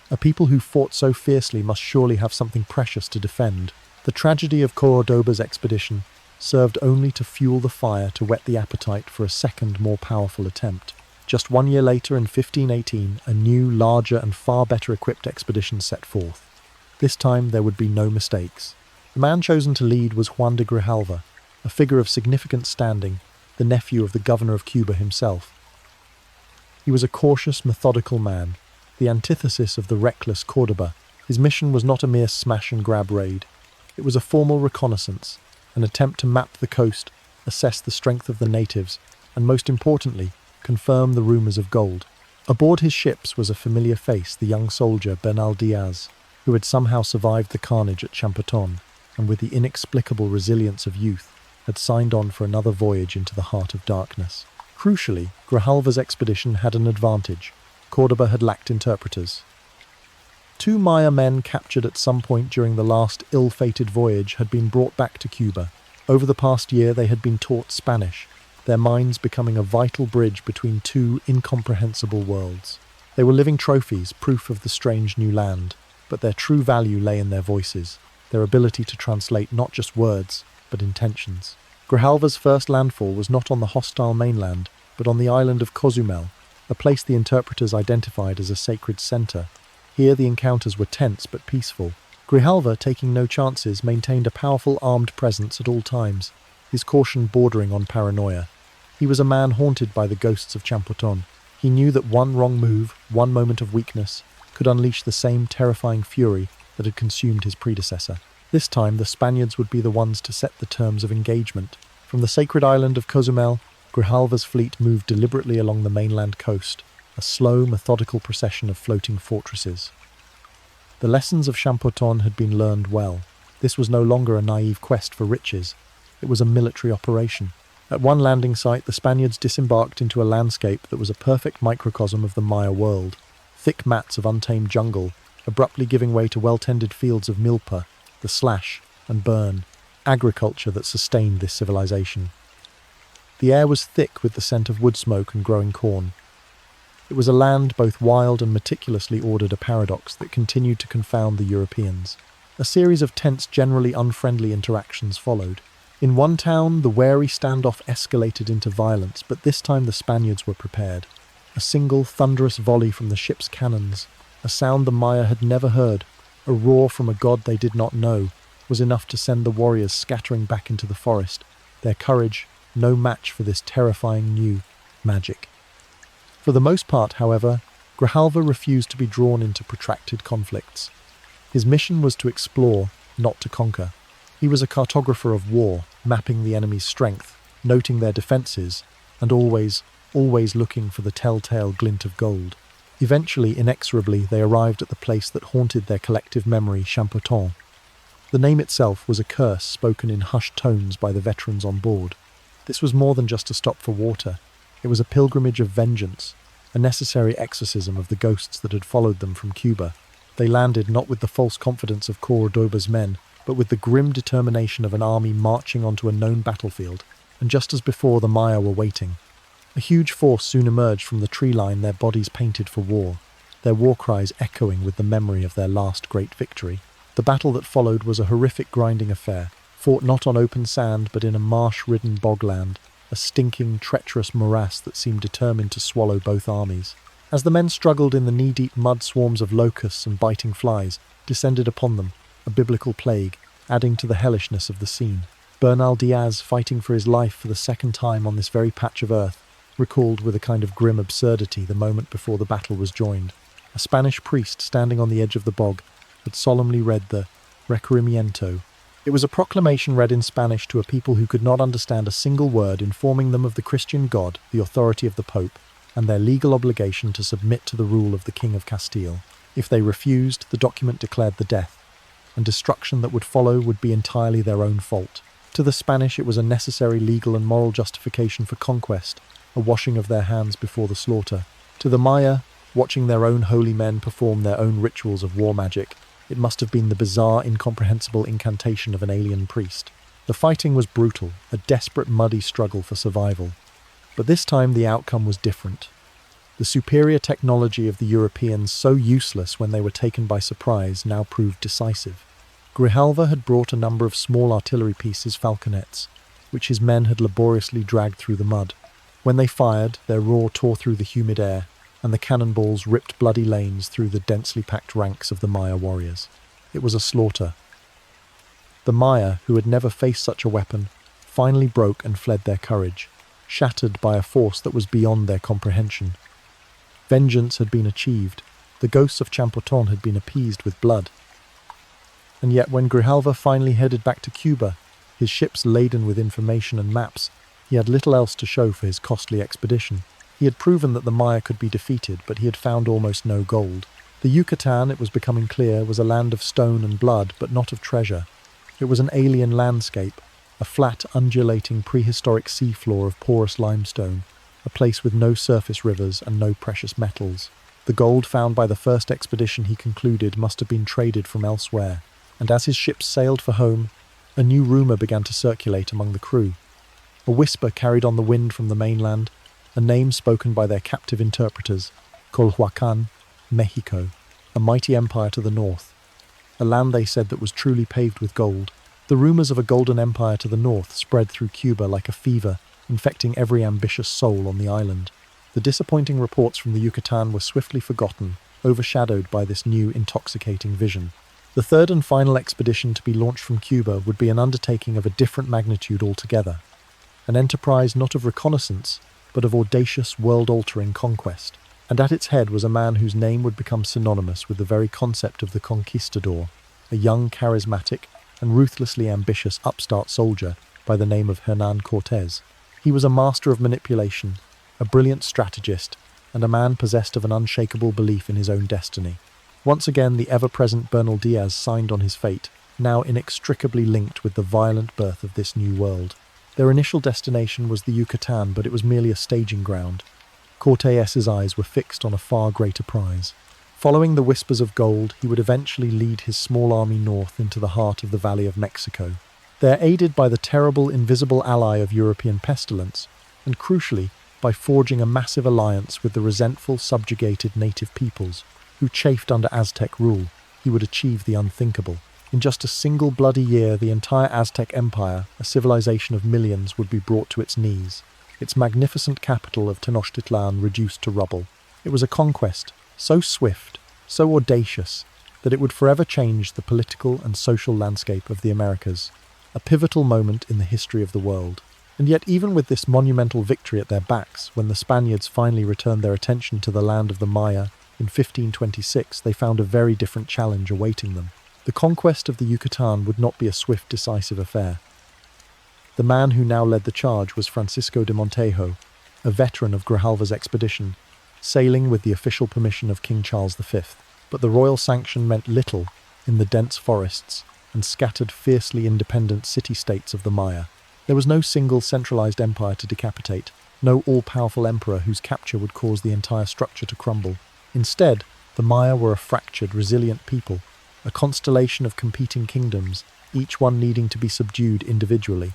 A people who fought so fiercely must surely have something precious to defend. The tragedy of Cordoba's expedition served only to fuel the fire to whet the appetite for a second, more powerful attempt. Just 1 year later, in 1518, a new, larger and far better equipped expedition set forth. This time there would be no mistakes. The man chosen to lead was Juan de Grijalva, a figure of significant standing, the nephew of the governor of Cuba himself. He was a cautious, methodical man, the antithesis of the reckless Cordoba. His mission was not a mere smash-and-grab raid. It was a formal reconnaissance, an attempt to map the coast, assess the strength of the natives, and most importantly, confirm the rumours of gold. Aboard his ships was a familiar face, the young soldier Bernal Diaz, who had somehow survived the carnage at Champoton, and with the inexplicable resilience of youth, had signed on for another voyage into the heart of darkness. Crucially, Grijalva's expedition had an advantage. Cordoba had lacked interpreters. 2 Maya men captured at some point during the last ill-fated voyage had been brought back to Cuba. Over the past year they had been taught Spanish, their minds becoming a vital bridge between 2 incomprehensible worlds. They were living trophies, proof of the strange new land, but their true value lay in their voices, their ability to translate not just words, but intentions. Grijalva's first landfall was not on the hostile mainland, but on the island of Cozumel, a place the interpreters identified as a sacred centre. Here the encounters were tense but peaceful. Grijalva, taking no chances, maintained a powerful armed presence at all times, his caution bordering on paranoia. He was a man haunted by the ghosts of Champoton. He knew that one wrong move, one moment of weakness, could unleash the same terrifying fury that had consumed his predecessor. This time the Spaniards would be the ones to set the terms of engagement. From the sacred island of Cozumel, Grijalva's fleet moved deliberately along the mainland coast, a slow, methodical procession of floating fortresses. The lessons of Champoton had been learned well. This was no longer a naive quest for riches. It was a military operation. At one landing site, the Spaniards disembarked into a landscape that was a perfect microcosm of the Maya world. Thick mats of untamed jungle, abruptly giving way to well-tended fields of milpa, the slash and burn, agriculture that sustained this civilization. The air was thick with the scent of wood smoke and growing corn. It was a land both wild and meticulously ordered, a paradox that continued to confound the Europeans. A series of tense, generally unfriendly interactions followed. In one town, the wary standoff escalated into violence, but this time the Spaniards were prepared. A single, thunderous volley from the ship's cannons, a sound the Maya had never heard, a roar from a god they did not know, was enough to send the warriors scattering back into the forest, their courage no match for this terrifying new magic. For the most part, however, Grijalva refused to be drawn into protracted conflicts. His mission was to explore, not to conquer. He was a cartographer of war, mapping the enemy's strength, noting their defences, and always always looking for the telltale glint of gold. Eventually, inexorably, they arrived at the place that haunted their collective memory, Champoton. The name itself was a curse spoken in hushed tones by the veterans on board. This was more than just a stop for water. It was a pilgrimage of vengeance, a necessary exorcism of the ghosts that had followed them from Cuba. They landed not with the false confidence of Cordoba's men, but with the grim determination of an army marching onto a known battlefield, and just as before, the Maya were waiting. A huge force soon emerged from the tree line, their bodies painted for war, their war cries echoing with the memory of their last great victory. The battle that followed was a horrific grinding affair, fought not on open sand but in a marsh-ridden bogland, a stinking, treacherous morass that seemed determined to swallow both armies. As the men struggled in the knee-deep mud, swarms of locusts and biting flies descended upon them, a biblical plague, adding to the hellishness of the scene. Bernal Diaz, fighting for his life for the second time on this very patch of earth, recalled with a kind of grim absurdity the moment before the battle was joined. A Spanish priest standing on the edge of the bog had solemnly read the Requerimiento. It was a proclamation read in Spanish to a people who could not understand a single word, informing them of the Christian God, the authority of the Pope, and their legal obligation to submit to the rule of the King of Castile. If they refused, the document declared the death, and destruction that would follow would be entirely their own fault. To the Spanish, it was a necessary legal and moral justification for conquest, a washing of their hands before the slaughter. To the Maya, watching their own holy men perform their own rituals of war magic, it must have been the bizarre, incomprehensible incantation of an alien priest. The fighting was brutal, a desperate, muddy struggle for survival. But this time the outcome was different. The superior technology of the Europeans, so useless when they were taken by surprise, now proved decisive. Grijalva had brought a number of small artillery pieces, falconets, which his men had laboriously dragged through the mud. When they fired, their roar tore through the humid air, and the cannonballs ripped bloody lanes through the densely packed ranks of the Maya warriors. It was a slaughter. The Maya, who had never faced such a weapon, finally broke and fled their courage, shattered by a force that was beyond their comprehension. Vengeance had been achieved. The ghosts of Champoton had been appeased with blood. And yet when Grijalva finally headed back to Cuba, his ships laden with information and maps, he had little else to show for his costly expedition. He had proven that the Maya could be defeated, but he had found almost no gold. The Yucatan, it was becoming clear, was a land of stone and blood, but not of treasure. It was an alien landscape, a flat, undulating, prehistoric seafloor of porous limestone, a place with no surface rivers and no precious metals. The gold found by the first expedition, he concluded, must have been traded from elsewhere, and as his ships sailed for home, a new rumour began to circulate among the crew. A whisper carried on the wind from the mainland, a name spoken by their captive interpreters, Colhuacan, Mexico, a mighty empire to the north, a land they said that was truly paved with gold. The rumours of a golden empire to the north spread through Cuba like a fever, infecting every ambitious soul on the island. The disappointing reports from the Yucatan were swiftly forgotten, overshadowed by this new intoxicating vision. The third and final expedition to be launched from Cuba would be an undertaking of a different magnitude altogether, an enterprise not of reconnaissance, but of audacious, world-altering conquest. And at its head was a man whose name would become synonymous with the very concept of the conquistador, a young, charismatic, and ruthlessly ambitious upstart soldier by the name of Hernán Cortés. He was a master of manipulation, a brilliant strategist, and a man possessed of an unshakable belief in his own destiny. Once again, the ever-present Bernal Diaz signed on his fate, now inextricably linked with the violent birth of this new world. Their initial destination was the Yucatan, but it was merely a staging ground. Cortés's eyes were fixed on a far greater prize. Following the whispers of gold, he would eventually lead his small army north into the heart of the Valley of Mexico. There, aided by the terrible invisible ally of European pestilence, and crucially, by forging a massive alliance with the resentful, subjugated native peoples, who chafed under Aztec rule, he would achieve the unthinkable. In just a single bloody year, the entire Aztec Empire, a civilization of millions, would be brought to its knees, its magnificent capital of Tenochtitlan reduced to rubble. It was a conquest so swift, so audacious, that it would forever change the political and social landscape of the Americas, a pivotal moment in the history of the world. And yet, even with this monumental victory at their backs, when the Spaniards finally returned their attention to the land of the Maya in 1526, they found a very different challenge awaiting them. The conquest of the Yucatan would not be a swift, decisive affair. The man who now led the charge was Francisco de Montejo, a veteran of Grijalva's expedition, sailing with the official permission of King Charles V. But the royal sanction meant little in the dense forests and scattered fiercely independent city-states of the Maya. There was no single centralized empire to decapitate, no all-powerful emperor whose capture would cause the entire structure to crumble. Instead, the Maya were a fractured, resilient people, a constellation of competing kingdoms, each one needing to be subdued individually.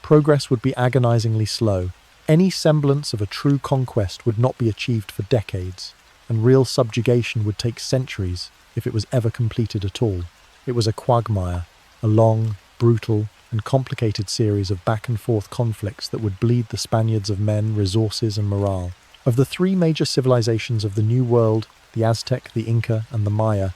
Progress would be agonizingly slow. Any semblance of a true conquest would not be achieved for decades, and real subjugation would take centuries if it was ever completed at all. It was a quagmire, a long, brutal, and complicated series of back-and-forth conflicts that would bleed the Spaniards of men, resources, and morale. Of the three major civilizations of the New World, the Aztec, the Inca, and the Maya,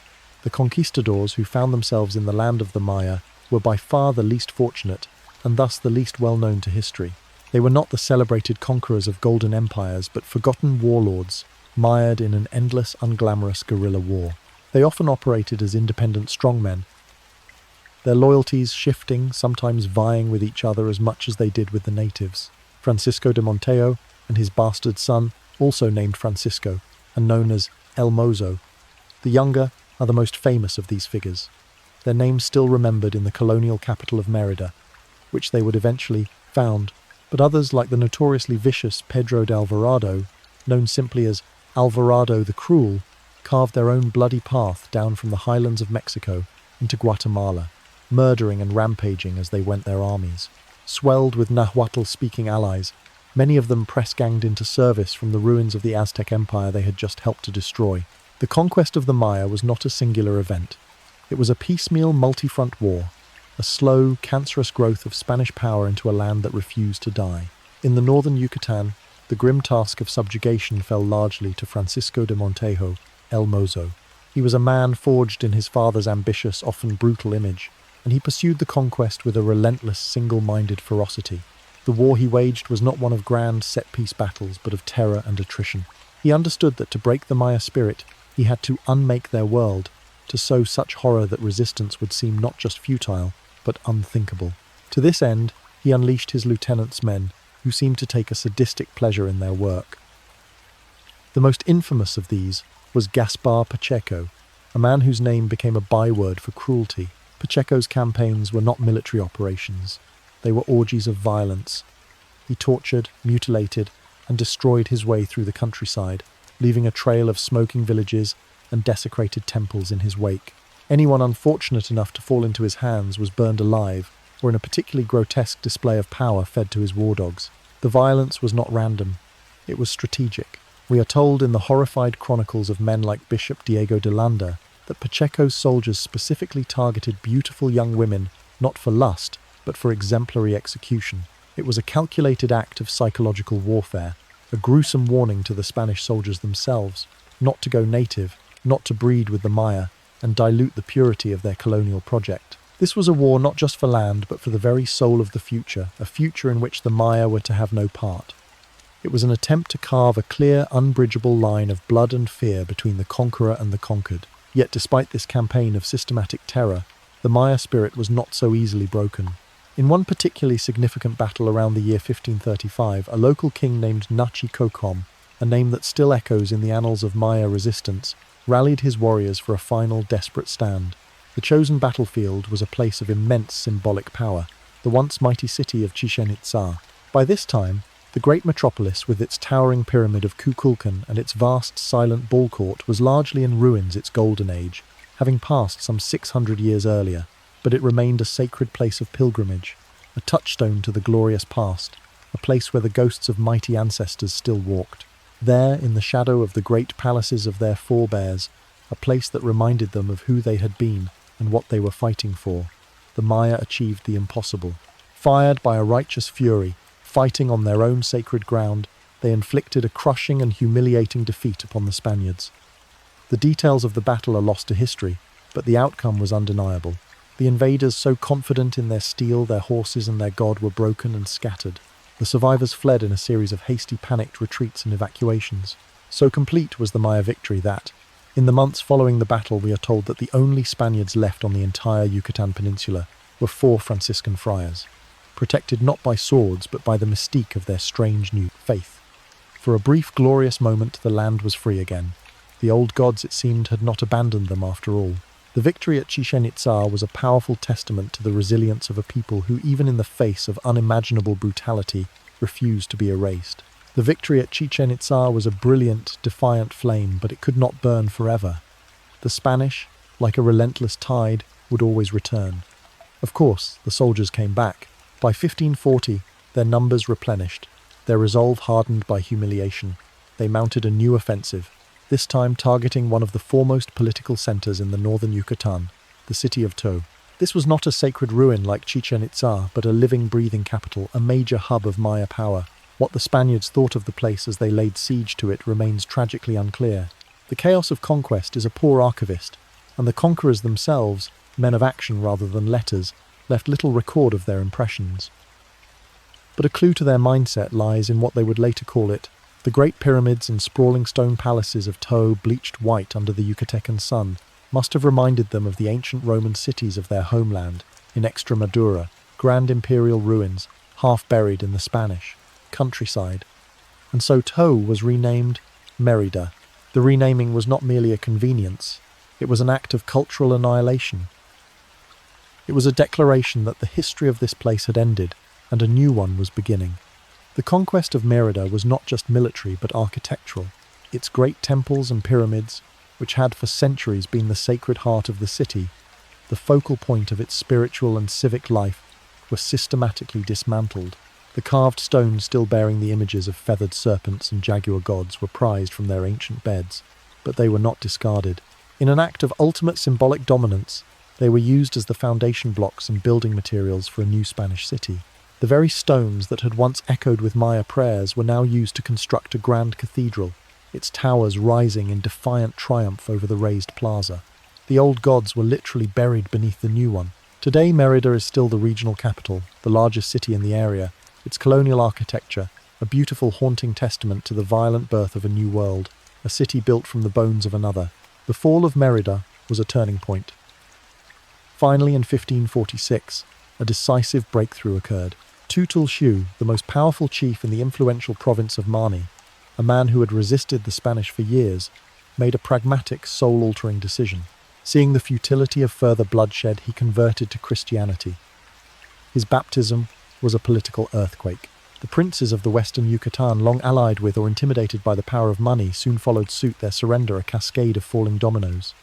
the conquistadors who found themselves in the land of the Maya were by far the least fortunate, and thus the least well-known to history. They were not the celebrated conquerors of golden empires, but forgotten warlords, mired in an endless, unglamorous guerrilla war. They often operated as independent strongmen, their loyalties shifting, sometimes vying with each other as much as they did with the natives. Francisco de Montejo and his bastard son, also named Francisco, and known as El Mozo. The younger are the most famous of these figures, their names still remembered in the colonial capital of Mérida, which they would eventually found, but others like the notoriously vicious Pedro de Alvarado, known simply as Alvarado the Cruel, carved their own bloody path down from the highlands of Mexico into Guatemala, murdering and rampaging as they went their armies. Swelled with Nahuatl-speaking allies, many of them press-ganged into service from the ruins of the Aztec Empire they had just helped to destroy. The conquest of the Maya was not a singular event. It was a piecemeal, multi-front war, a slow, cancerous growth of Spanish power into a land that refused to die. In the northern Yucatan, the grim task of subjugation fell largely to Francisco de Montejo, El Mozo. He was a man forged in his father's ambitious, often brutal image, and he pursued the conquest with a relentless, single-minded ferocity. The war he waged was not one of grand, set-piece battles, but of terror and attrition. He understood that to break the Maya spirit, he had to unmake their world, to sow such horror that resistance would seem not just futile, but unthinkable. To this end, he unleashed his lieutenant's men, who seemed to take a sadistic pleasure in their work. The most infamous of these was Gaspar Pacheco, a man whose name became a byword for cruelty. Pacheco's campaigns were not military operations. They were orgies of violence. He tortured, mutilated, and destroyed his way through the countryside, leaving a trail of smoking villages and desecrated temples in his wake. Anyone unfortunate enough to fall into his hands was burned alive, or in a particularly grotesque display of power fed to his war dogs. The violence was not random. It was strategic. We are told in the horrified chronicles of men like Bishop Diego de Landa that Pacheco's soldiers specifically targeted beautiful young women, not for lust, but for exemplary execution. It was a calculated act of psychological warfare, a gruesome warning to the Spanish soldiers themselves, not to go native, not to breed with the Maya, and dilute the purity of their colonial project. This was a war not just for land, but for the very soul of the future, a future in which the Maya were to have no part. It was an attempt to carve a clear, unbridgeable line of blood and fear between the conqueror and the conquered. Yet despite this campaign of systematic terror, the Maya spirit was not so easily broken. In one particularly significant battle around the year 1535, a local king named Nachi Cocom, a name that still echoes in the annals of Maya resistance, rallied his warriors for a final, desperate stand. The chosen battlefield was a place of immense symbolic power, the once mighty city of Chichen Itza. By this time, the great metropolis, with its towering pyramid of Kukulkan and its vast, silent ball court, was largely in ruins its golden age, having passed some 600 years earlier, but it remained a sacred place of pilgrimage, a touchstone to the glorious past, a place where the ghosts of mighty ancestors still walked. There, in the shadow of the great palaces of their forebears, a place that reminded them of who they had been and what they were fighting for, the Maya achieved the impossible. Fired by a righteous fury, fighting on their own sacred ground, they inflicted a crushing and humiliating defeat upon the Spaniards. The details of the battle are lost to history, but the outcome was undeniable. The invaders, so confident in their steel, their horses and their god, were broken and scattered. The survivors fled in a series of hasty, panicked retreats and evacuations. So complete was the Maya victory that, in the months following the battle, we are told that the only Spaniards left on the entire Yucatan Peninsula were 4 Franciscan friars. protected not by swords but by the mystique of their strange new faith. For a brief, glorious moment, the land was free again. The old gods, it seemed, had not abandoned them after all. The victory at Chichen Itza was a powerful testament to the resilience of a people who, even in the face of unimaginable brutality, refused to be erased. The victory at Chichen Itza was a brilliant, defiant flame, but it could not burn forever. The Spanish, like a relentless tide, would always return. Of course, the soldiers came back. By 1540, their numbers replenished, their resolve hardened by humiliation. They mounted a new offensive, this time targeting one of the foremost political centers in the northern Yucatan, the city of To. This was not a sacred ruin like Chichen Itza, but a living, breathing capital, a major hub of Maya power. What the Spaniards thought of the place as they laid siege to it remains tragically unclear. The chaos of conquest is a poor archivist, and the conquerors themselves, men of action rather than letters, left little record of their impressions. But a clue to their mindset lies in what they would later call it. The great pyramids and sprawling stone palaces of To, bleached white under the Yucatecan sun, must have reminded them of the ancient Roman cities of their homeland, in Extremadura, grand imperial ruins, half buried in the Spanish countryside. And so To was renamed Merida. The renaming was not merely a convenience, it was an act of cultural annihilation. It was a declaration that the history of this place had ended, and a new one was beginning. The conquest of Merida was not just military but architectural. Its great temples and pyramids, which had for centuries been the sacred heart of the city, the focal point of its spiritual and civic life, were systematically dismantled. The carved stones still bearing the images of feathered serpents and jaguar gods were prized from their ancient beds, but they were not discarded. In an act of ultimate symbolic dominance, they were used as the foundation blocks and building materials for a new Spanish city. The very stones that had once echoed with Maya prayers were now used to construct a grand cathedral, its towers rising in defiant triumph over the raised plaza. The old gods were literally buried beneath the new one. Today, Merida is still the regional capital, the largest city in the area. Its colonial architecture, a beautiful haunting testament to the violent birth of a new world, a city built from the bones of another. The fall of Merida was a turning point. Finally, in 1546, a decisive breakthrough occurred. Tutul Xiu, the most powerful chief in the influential province of Mani, a man who had resisted the Spanish for years, made a pragmatic, soul-altering decision. Seeing the futility of further bloodshed, he converted to Christianity. His baptism was a political earthquake. The princes of the western Yucatan, long allied with or intimidated by the power of money, soon followed suit, their surrender a cascade of falling dominoes.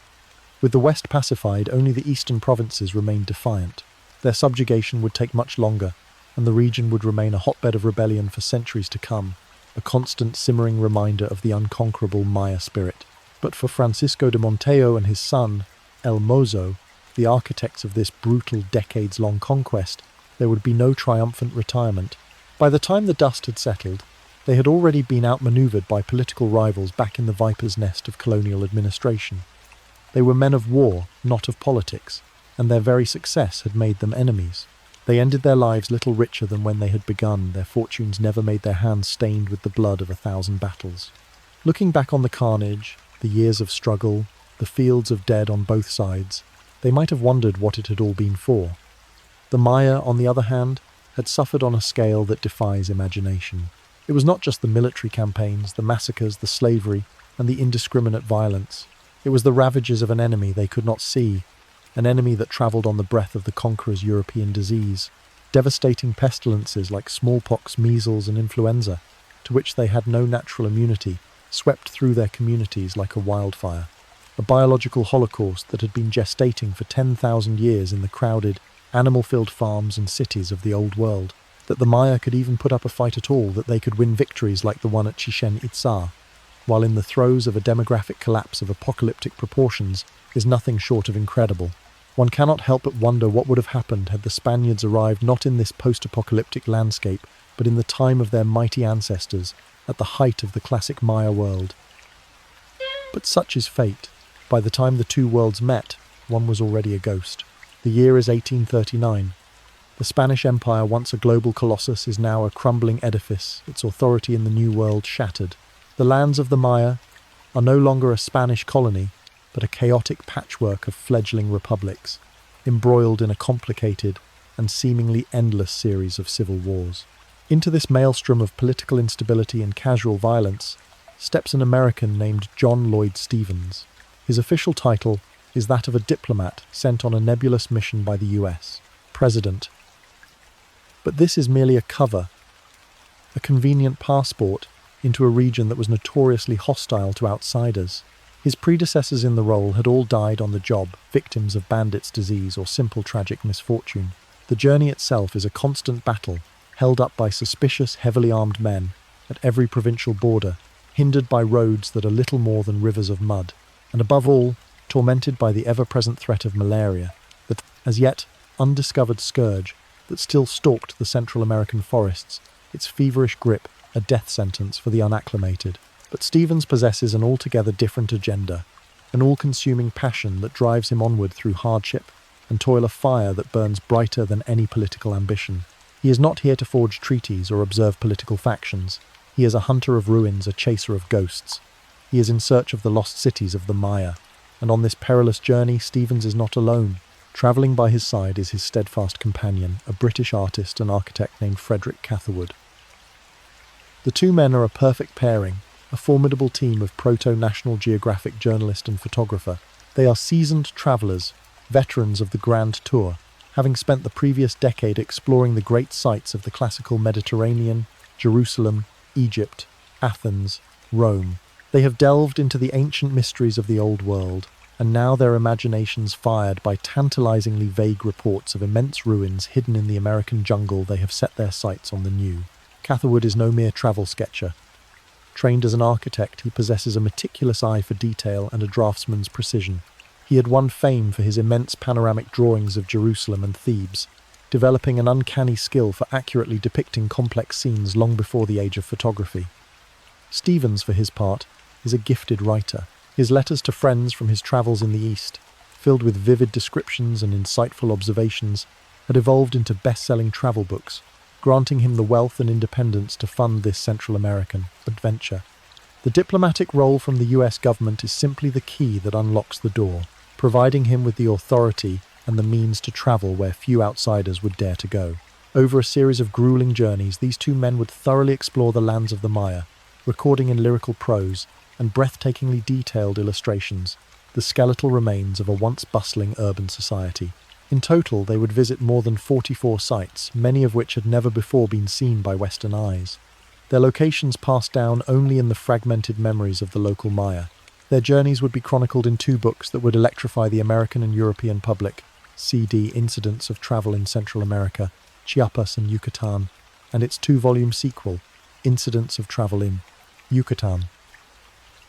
With the west pacified, only the eastern provinces remained defiant. Their subjugation would take much longer, and the region would remain a hotbed of rebellion for centuries to come, a constant simmering reminder of the unconquerable Maya spirit. But for Francisco de Montejo and his son, El Mozo, the architects of this brutal decades-long conquest, there would be no triumphant retirement. By the time the dust had settled, they had already been outmaneuvered by political rivals back in the viper's nest of colonial administration. They were men of war, not of politics, and their very success had made them enemies. They ended their lives little richer than when they had begun, their fortunes never made their hands stained with the blood of 1,000 battles. Looking back on the carnage, the years of struggle, the fields of dead on both sides, they might have wondered what it had all been for. The Maya, on the other hand, had suffered on a scale that defies imagination. It was not just the military campaigns, the massacres, the slavery, and the indiscriminate violence. It was the ravages of an enemy they could not see, an enemy that travelled on the breath of the conqueror's European disease, devastating pestilences like smallpox, measles, and influenza, to which they had no natural immunity, swept through their communities like a wildfire. A biological holocaust that had been gestating for 10,000 years in the crowded, animal-filled farms and cities of the Old World. That the Maya could even put up a fight at all, that they could win victories like the one at Chichen Itza, while in the throes of a demographic collapse of apocalyptic proportions, is nothing short of incredible. One cannot help but wonder what would have happened had the Spaniards arrived not in this post-apocalyptic landscape, but in the time of their mighty ancestors, at the height of the classic Maya world. But such is fate. By the time the two worlds met, one was already a ghost. The year is 1839. The Spanish Empire, once a global colossus, is now a crumbling edifice, its authority in the New World shattered. The lands of the Maya are no longer a Spanish colony, but a chaotic patchwork of fledgling republics, embroiled in a complicated, and seemingly endless series of civil wars. Into this maelstrom of political instability and casual violence steps an American named John Lloyd Stevens. His official title is that of a diplomat sent on a nebulous mission by the US president. But this is merely a cover, a convenient passport into a region that was notoriously hostile to outsiders. His predecessors in the role had all died on the job, victims of bandits' disease or simple tragic misfortune. The journey itself is a constant battle, held up by suspicious, heavily armed men at every provincial border, hindered by roads that are little more than rivers of mud, and above all, tormented by the ever-present threat of malaria, that as yet undiscovered scourge that still stalked the Central American forests, its feverish grip a death sentence for the unacclimated. But Stevens possesses an altogether different agenda, an all-consuming passion that drives him onward through hardship and toil, a fire that burns brighter than any political ambition. He is not here to forge treaties or observe political factions. He is a hunter of ruins, a chaser of ghosts. He is in search of the lost cities of the Maya, and on this perilous journey Stevens is not alone. Travelling by his side is his steadfast companion, a British artist and architect named Frederick Catherwood. The two men are a perfect pairing, a formidable team of proto-National Geographic journalist and photographer. They are seasoned travellers, veterans of the Grand Tour, having spent the previous decade exploring the great sites of the classical Mediterranean, Jerusalem, Egypt, Athens, Rome. They have delved into the ancient mysteries of the Old World, and now their imaginations fired by tantalizingly vague reports of immense ruins hidden in the American jungle, they have set their sights on the new. Catherwood is no mere travel sketcher. Trained as an architect, he possesses a meticulous eye for detail and a draftsman's precision. He had won fame for his immense panoramic drawings of Jerusalem and Thebes, developing an uncanny skill for accurately depicting complex scenes long before the age of photography. Stevens, for his part, is a gifted writer. His letters to friends from his travels in the East, filled with vivid descriptions and insightful observations, had evolved into best-selling travel books, granting him the wealth and independence to fund this Central American adventure. The diplomatic role from the US government is simply the key that unlocks the door, providing him with the authority and the means to travel where few outsiders would dare to go. Over a series of grueling journeys, these two men would thoroughly explore the lands of the Maya, recording in lyrical prose and breathtakingly detailed illustrations the skeletal remains of a once bustling urban society. In total, they would visit more than 44 sites, many of which had never before been seen by Western eyes. Their locations passed down only in the fragmented memories of the local Maya. Their journeys would be chronicled in two books that would electrify the American and European public: CD Incidents of Travel in Central America, Chiapas and Yucatan, and its two-volume sequel, Incidents of Travel in Yucatan.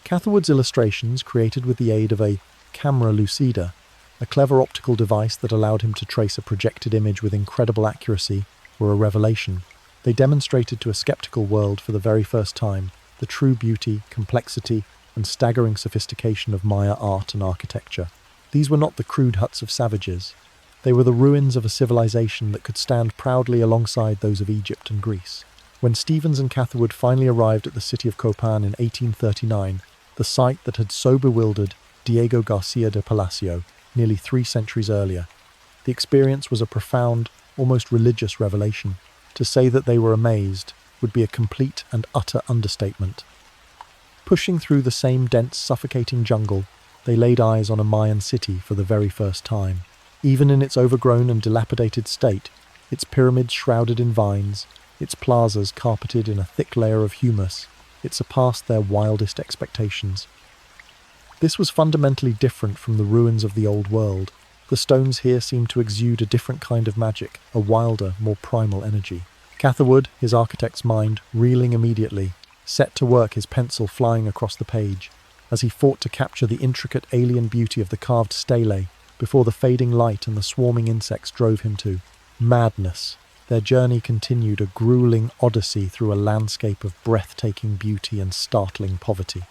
Catherwood's illustrations, created with the aid of a camera lucida, a clever optical device that allowed him to trace a projected image with incredible accuracy, were a revelation. They demonstrated to a skeptical world for the very first time the true beauty, complexity, and staggering sophistication of Maya art and architecture. These were not the crude huts of savages. They were the ruins of a civilization that could stand proudly alongside those of Egypt and Greece. When Stevens and Catherwood finally arrived at the city of Copan in 1839, the site that had so bewildered Diego Garcia de Palacio nearly 3 centuries earlier, the experience was a profound, almost religious revelation. To say that they were amazed would be a complete and utter understatement. Pushing through the same dense, suffocating jungle, they laid eyes on a Mayan city for the very first time. Even in its overgrown and dilapidated state, its pyramids shrouded in vines, its plazas carpeted in a thick layer of humus, it surpassed their wildest expectations. This was fundamentally different from the ruins of the Old World. The stones here seemed to exude a different kind of magic, a wilder, more primal energy. Catherwood, his architect's mind, reeling immediately, set to work, his pencil flying across the page, as he fought to capture the intricate alien beauty of the carved stelae before the fading light and the swarming insects drove him to madness. Their journey continued, a grueling odyssey through a landscape of breathtaking beauty and startling poverty.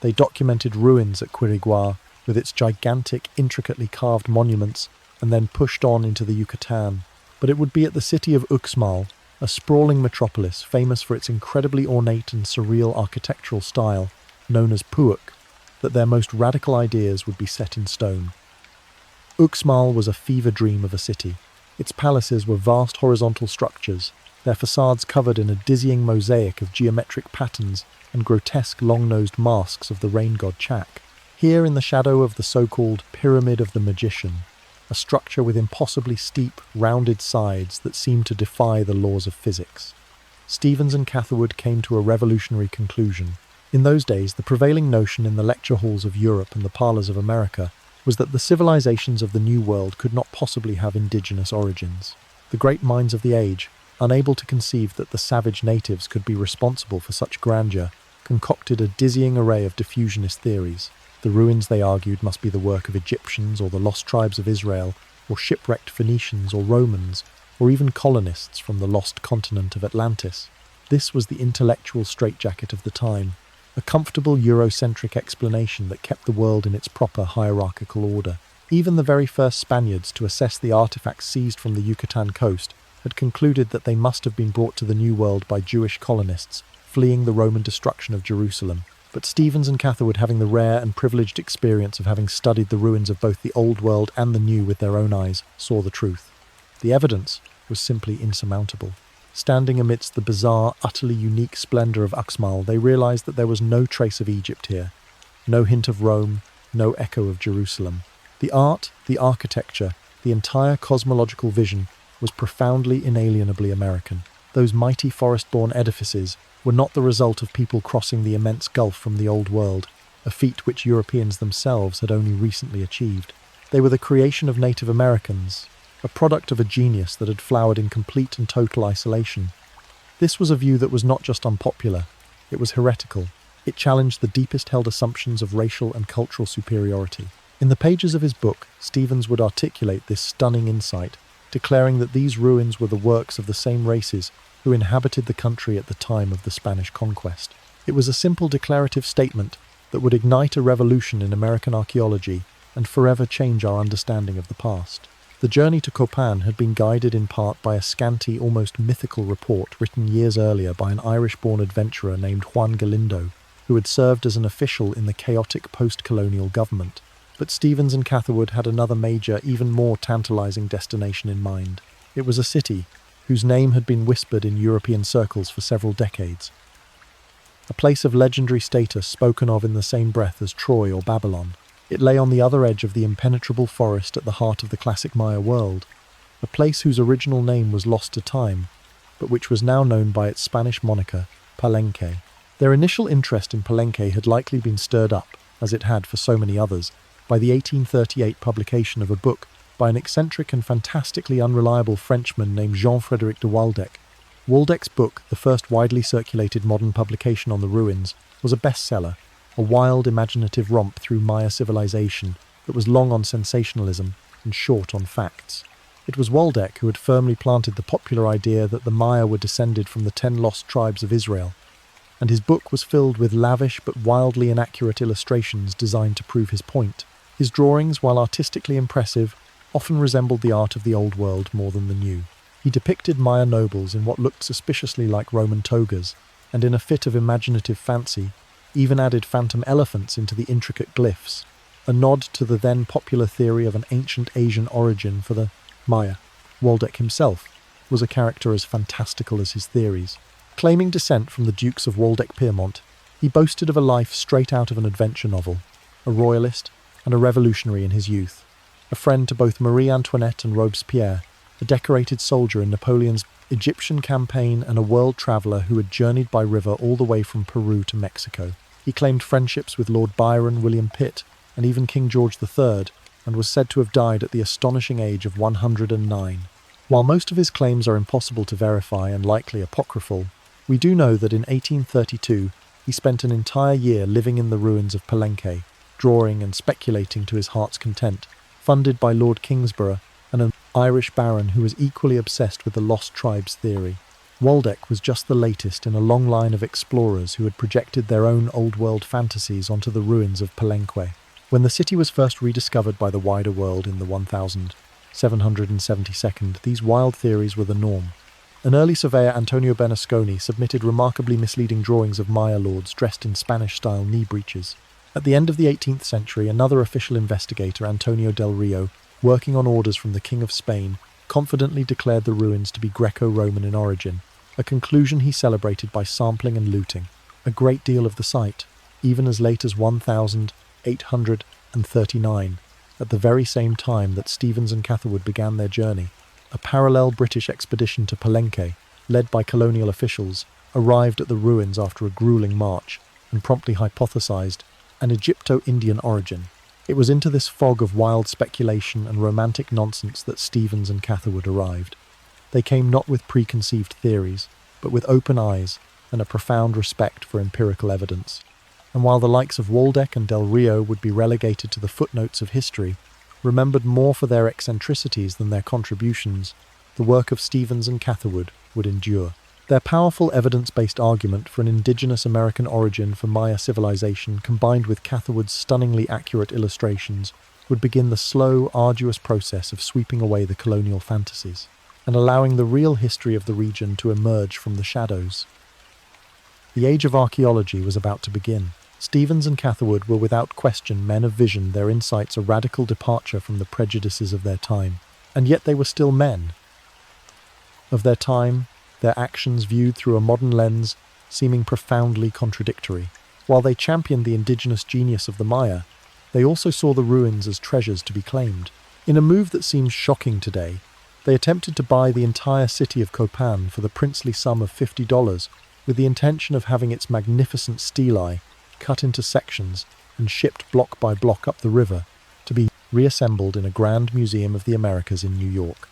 They documented ruins at Quiriguá, with its gigantic, intricately carved monuments, and then pushed on into the Yucatan. But it would be at the city of Uxmal, a sprawling metropolis famous for its incredibly ornate and surreal architectural style, known as Puuc, that their most radical ideas would be set in stone. Uxmal was a fever dream of a city. Its palaces were vast horizontal structures, their facades covered in a dizzying mosaic of geometric patterns and grotesque long-nosed masks of the rain god Chak. Here in the shadow of the so-called Pyramid of the Magician, a structure with impossibly steep, rounded sides that seemed to defy the laws of physics, Stevens and Catherwood came to a revolutionary conclusion. In those days, the prevailing notion in the lecture halls of Europe and the parlours of America was that the civilizations of the New World could not possibly have indigenous origins. The great minds of the age, unable to conceive that the savage natives could be responsible for such grandeur, concocted a dizzying array of diffusionist theories. The ruins, they argued, must be the work of Egyptians or the lost tribes of Israel, or shipwrecked Phoenicians or Romans, or even colonists from the lost continent of Atlantis. This was the intellectual straitjacket of the time, a comfortable Eurocentric explanation that kept the world in its proper hierarchical order. Even the very first Spaniards to assess the artifacts seized from the Yucatan coast had concluded that they must have been brought to the New World by Jewish colonists fleeing the Roman destruction of Jerusalem. But Stevens and Catherwood, having the rare and privileged experience of having studied the ruins of both the Old World and the New with their own eyes, saw the truth. The evidence was simply insurmountable. Standing amidst the bizarre, utterly unique splendour of Uxmal, they realised that there was no trace of Egypt here, no hint of Rome, no echo of Jerusalem. The art, the architecture, the entire cosmological vision was profoundly, inalienably American. Those mighty forest-born edifices were not the result of people crossing the immense gulf from the Old World, a feat which Europeans themselves had only recently achieved. They were the creation of Native Americans, a product of a genius that had flowered in complete and total isolation. This was a view that was not just unpopular, it was heretical. It challenged the deepest held assumptions of racial and cultural superiority. In the pages of his book, Stevens would articulate this stunning insight, declaring that these ruins were the works of the same races who inhabited the country at the time of the Spanish conquest. It was a simple declarative statement that would ignite a revolution in American archaeology and forever change our understanding of the past. The journey to Copan had been guided in part by a scanty, almost mythical report written years earlier by an Irish-born adventurer named Juan Galindo, who had served as an official in the chaotic post-colonial government. But Stevens and Catherwood had another major, even more tantalizing destination in mind. It was a city whose name had been whispered in European circles for several decades. A place of legendary status spoken of in the same breath as Troy or Babylon. It lay on the other edge of the impenetrable forest at the heart of the classic Maya world, a place whose original name was lost to time, but which was now known by its Spanish moniker, Palenque. Their initial interest in Palenque had likely been stirred up, as it had for so many others, by the 1838 publication of a book by an eccentric and fantastically unreliable Frenchman named Jean-Frédéric de Waldeck. Waldeck's book, the first widely circulated modern publication on the ruins, was a bestseller, a wild, imaginative romp through Maya civilization that was long on sensationalism and short on facts. It was Waldeck who had firmly planted the popular idea that the Maya were descended from the 10 lost tribes of Israel, and his book was filled with lavish but wildly inaccurate illustrations designed to prove his point. His drawings, while artistically impressive, often resembled the art of the Old World more than the New. He depicted Maya nobles in what looked suspiciously like Roman togas, and in a fit of imaginative fancy, even added phantom elephants into the intricate glyphs, a nod to the then popular theory of an ancient Asian origin for the Maya. Waldeck himself was a character as fantastical as his theories. Claiming descent from the Dukes of Waldeck-Pyrmont, he boasted of a life straight out of an adventure novel, a royalist and a revolutionary in his youth, a friend to both Marie Antoinette and Robespierre, a decorated soldier in Napoleon's Egyptian campaign and a world traveller who had journeyed by river all the way from Peru to Mexico. He claimed friendships with Lord Byron, William Pitt, and even King George III, and was said to have died at the astonishing age of 109. While most of his claims are impossible to verify and likely apocryphal, we do know that in 1832 he spent an entire year living in the ruins of Palenque, drawing and speculating to his heart's content, funded by Lord Kingsborough and an Irish baron who was equally obsessed with the lost tribes theory. Waldeck was just the latest in a long line of explorers who had projected their own old-world fantasies onto the ruins of Palenque. When the city was first rediscovered by the wider world in the 1772, these wild theories were the norm. An early surveyor, Antonio Bernasconi, submitted remarkably misleading drawings of Maya lords dressed in Spanish-style knee breeches. At the end of the 18th century, another official investigator, Antonio del Rio, working on orders from the King of Spain, confidently declared the ruins to be Greco-Roman in origin, a conclusion he celebrated by sampling and looting a great deal of the site, even as late as 1839, at the very same time that Stevens and Catherwood began their journey. A parallel British expedition to Palenque, led by colonial officials, arrived at the ruins after a grueling march and promptly hypothesized an Egypto-Indian origin. It was into this fog of wild speculation and romantic nonsense that Stevens and Catherwood arrived. They came not with preconceived theories, but with open eyes and a profound respect for empirical evidence. And while the likes of Waldeck and Del Rio would be relegated to the footnotes of history, remembered more for their eccentricities than their contributions, the work of Stevens and Catherwood would endure. Their powerful evidence-based argument for an indigenous American origin for Maya civilization, combined with Catherwood's stunningly accurate illustrations, would begin the slow, arduous process of sweeping away the colonial fantasies and allowing the real history of the region to emerge from the shadows. The age of archaeology was about to begin. Stevens and Catherwood were without question men of vision, their insights a radical departure from the prejudices of their time. And yet they were still men of their time, their actions viewed through a modern lens seeming profoundly contradictory. While they championed the indigenous genius of the Maya, they also saw the ruins as treasures to be claimed. In a move that seems shocking today, they attempted to buy the entire city of Copan for the princely sum of $50, with the intention of having its magnificent stelae cut into sections and shipped block by block up the river to be reassembled in a grand museum of the Americas in New York.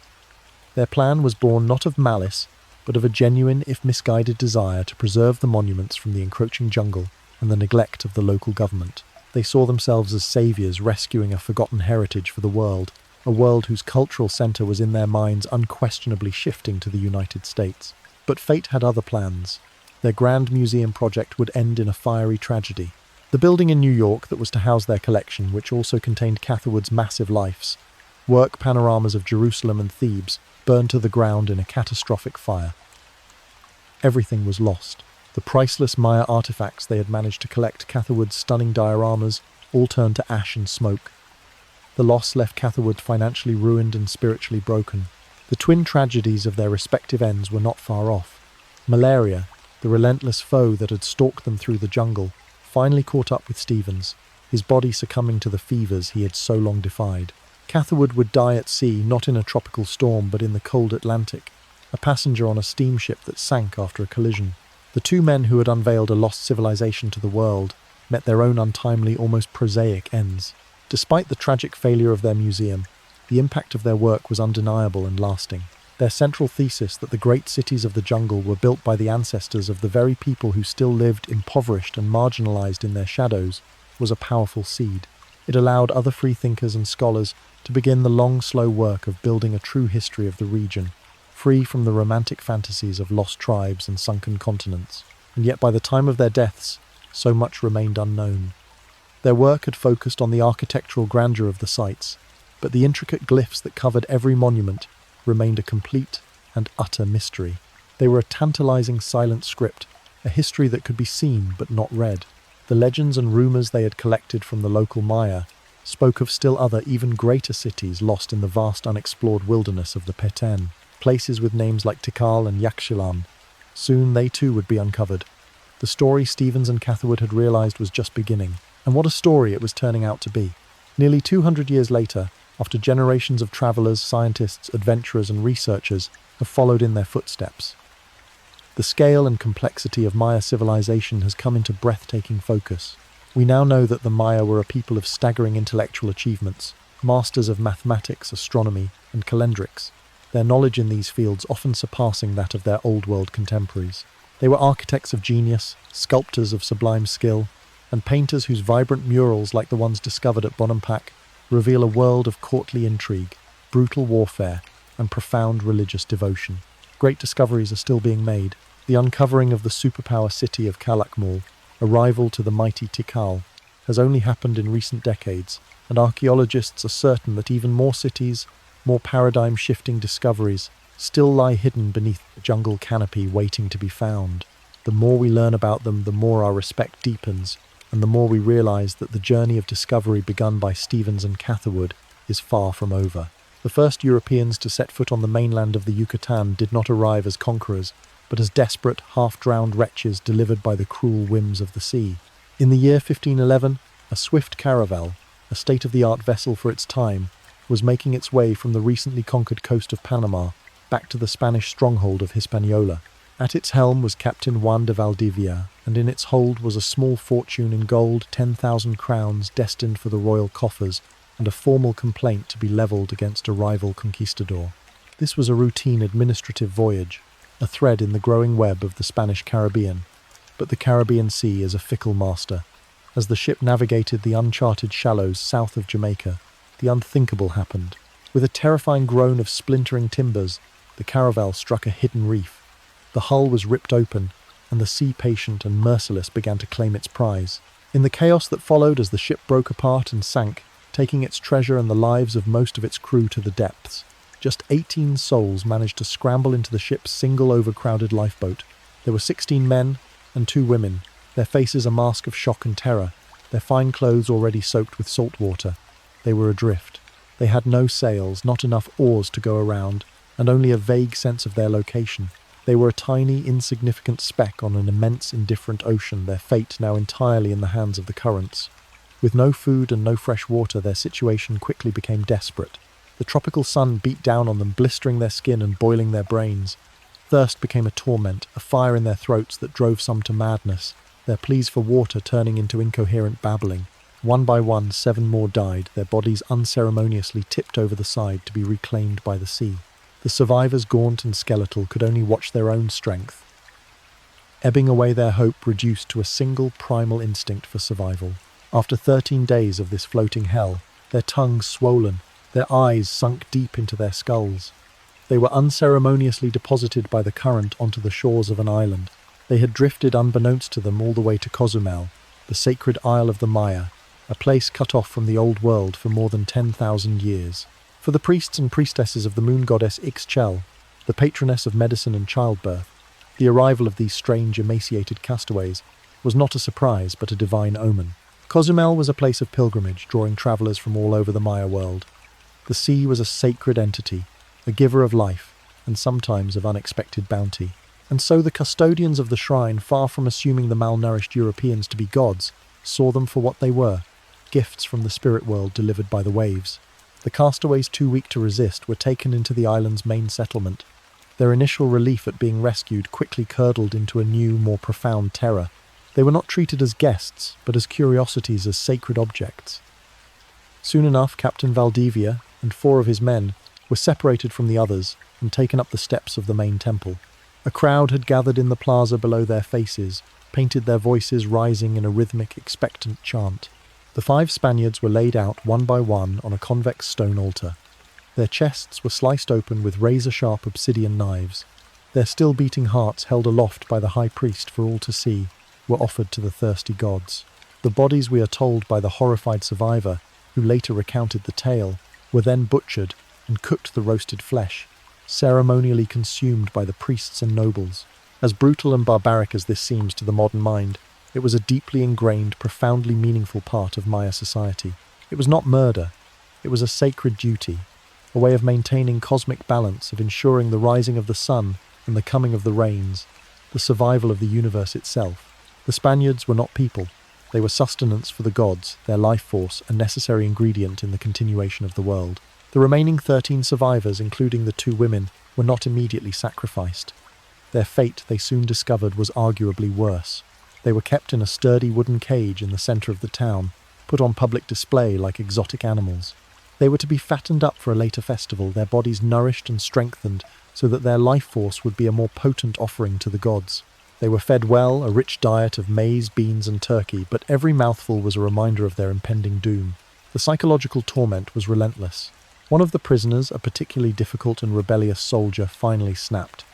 Their plan was born not of malice, but of a genuine, if misguided, desire to preserve the monuments from the encroaching jungle and the neglect of the local government. They saw themselves as saviors rescuing a forgotten heritage for the world, a world whose cultural center was in their minds unquestionably shifting to the United States. But fate had other plans. Their grand museum project would end in a fiery tragedy. The building in New York that was to house their collection, which also contained Catherwood's massive life's work panoramas of Jerusalem and Thebes, burned to the ground in a catastrophic fire. Everything was lost. The priceless Maya artifacts they had managed to collect, Catherwood's stunning dioramas, all turned to ash and smoke. The loss left Catherwood financially ruined and spiritually broken. The twin tragedies of their respective ends were not far off. Malaria, the relentless foe that had stalked them through the jungle, finally caught up with Stevens, his body succumbing to the fevers he had so long defied. Catherwood would die at sea, not in a tropical storm, but in the cold Atlantic, a passenger on a steamship that sank after a collision. The two men who had unveiled a lost civilization to the world met their own untimely, almost prosaic ends. Despite the tragic failure of their museum, the impact of their work was undeniable and lasting. Their central thesis that the great cities of the jungle were built by the ancestors of the very people who still lived impoverished and marginalized in their shadows was a powerful seed. It allowed other freethinkers and scholars to begin the long, slow work of building a true history of the region, free from the romantic fantasies of lost tribes and sunken continents. And yet by the time of their deaths, so much remained unknown. Their work had focused on the architectural grandeur of the sites, but the intricate glyphs that covered every monument remained a complete and utter mystery. They were a tantalizing silent script, a history that could be seen but not read. The legends and rumors they had collected from the local Maya spoke of still other, even greater cities lost in the vast unexplored wilderness of the Petén, places with names like Tikal and Yaxchilan. Soon they too would be uncovered. The story Stevens and Catherwood had realized was just beginning, and what a story it was turning out to be. Nearly 200 years later, after generations of travelers, scientists, adventurers and researchers have followed in their footsteps, the scale and complexity of Maya civilization has come into breathtaking focus. We now know that the Maya were a people of staggering intellectual achievements, masters of mathematics, astronomy and calendrics, their knowledge in these fields often surpassing that of their Old World contemporaries. They were architects of genius, sculptors of sublime skill, and painters whose vibrant murals, like the ones discovered at Bonampak, reveal a world of courtly intrigue, brutal warfare, and profound religious devotion. Great discoveries are still being made. The uncovering of the superpower city of Calakmul, a rival to the mighty Tikal, has only happened in recent decades, and archaeologists are certain that even more cities, more paradigm-shifting discoveries, still lie hidden beneath the jungle canopy waiting to be found. The more we learn about them, the more our respect deepens, and the more we realize that the journey of discovery begun by Stevens and Catherwood is far from over. The first Europeans to set foot on the mainland of the Yucatan did not arrive as conquerors, but as desperate, half-drowned wretches delivered by the cruel whims of the sea. In the year 1511, a swift caravel, a state-of-the-art vessel for its time, was making its way from the recently conquered coast of Panama back to the Spanish stronghold of Hispaniola. At its helm was Captain Juan de Valdivia, and in its hold was a small fortune in gold, 10,000 crowns destined for the royal coffers, and a formal complaint to be levelled against a rival conquistador. This was a routine administrative voyage, a thread in the growing web of the Spanish Caribbean. But the Caribbean Sea is a fickle master. As the ship navigated the uncharted shallows south of Jamaica, the unthinkable happened. With a terrifying groan of splintering timbers, the caravel struck a hidden reef. The hull was ripped open, and the sea patient and merciless began to claim its prize. In the chaos that followed as the ship broke apart and sank, taking its treasure and the lives of most of its crew to the depths, just 18 souls managed to scramble into the ship's single overcrowded lifeboat. There were 16 men and 2 women, their faces a mask of shock and terror, their fine clothes already soaked with salt water. They were adrift. They had no sails, not enough oars to go around, and only a vague sense of their location. They were a tiny, insignificant speck on an immense, indifferent ocean, their fate now entirely in the hands of the currents. With no food and no fresh water, their situation quickly became desperate. The tropical sun beat down on them, blistering their skin and boiling their brains. Thirst became a torment, a fire in their throats that drove some to madness, their pleas for water turning into incoherent babbling. One by one, 7 more died, their bodies unceremoniously tipped over the side to be reclaimed by the sea. The survivors, gaunt and skeletal, could only watch their own strength, ebbing away, their hope reduced to a single primal instinct for survival. After 13 days of this floating hell, their tongues swollen, their eyes sunk deep into their skulls, they were unceremoniously deposited by the current onto the shores of an island. They had drifted unbeknownst to them all the way to Cozumel, the sacred Isle of the Maya, a place cut off from the old world for more than 10,000 years. For the priests and priestesses of the moon goddess Ixchel, the patroness of medicine and childbirth, the arrival of these strange, emaciated castaways was not a surprise but a divine omen. Cozumel was a place of pilgrimage, drawing travellers from all over the Maya world. The sea was a sacred entity, a giver of life, and sometimes of unexpected bounty. And so the custodians of the shrine, far from assuming the malnourished Europeans to be gods, saw them for what they were, gifts from the spirit world delivered by the waves. The castaways, too weak to resist, were taken into the island's main settlement. Their initial relief at being rescued quickly curdled into a new, more profound terror. They were not treated as guests, but as curiosities, as sacred objects. Soon enough, Captain Valdivia and 4 of his men were separated from the others and taken up the steps of the main temple. A crowd had gathered in the plaza below their faces, painted, their voices rising in a rhythmic, expectant chant. The 5 Spaniards were laid out one by one on a convex stone altar. Their chests were sliced open with razor-sharp obsidian knives. Their still-beating hearts, held aloft by the high priest for all to see, were offered to the thirsty gods. The bodies, we are told by the horrified survivor, who later recounted the tale, were then butchered and cooked, the roasted flesh, ceremonially consumed by the priests and nobles. As brutal and barbaric as this seems to the modern mind, it was a deeply ingrained, profoundly meaningful part of Maya society. It was not murder. It was a sacred duty, a way of maintaining cosmic balance, of ensuring the rising of the sun and the coming of the rains, the survival of the universe itself. The Spaniards were not people. They were sustenance for the gods, their life force, a necessary ingredient in the continuation of the world. The remaining 13 survivors, including the 2 women, were not immediately sacrificed. Their fate, they soon discovered, was arguably worse. They were kept in a sturdy wooden cage in the centre of the town, put on public display like exotic animals. They were to be fattened up for a later festival, their bodies nourished and strengthened so that their life force would be a more potent offering to the gods. They were fed well, a rich diet of maize, beans and turkey, but every mouthful was a reminder of their impending doom. The psychological torment was relentless. One of the prisoners, a particularly difficult and rebellious soldier, finally snapped.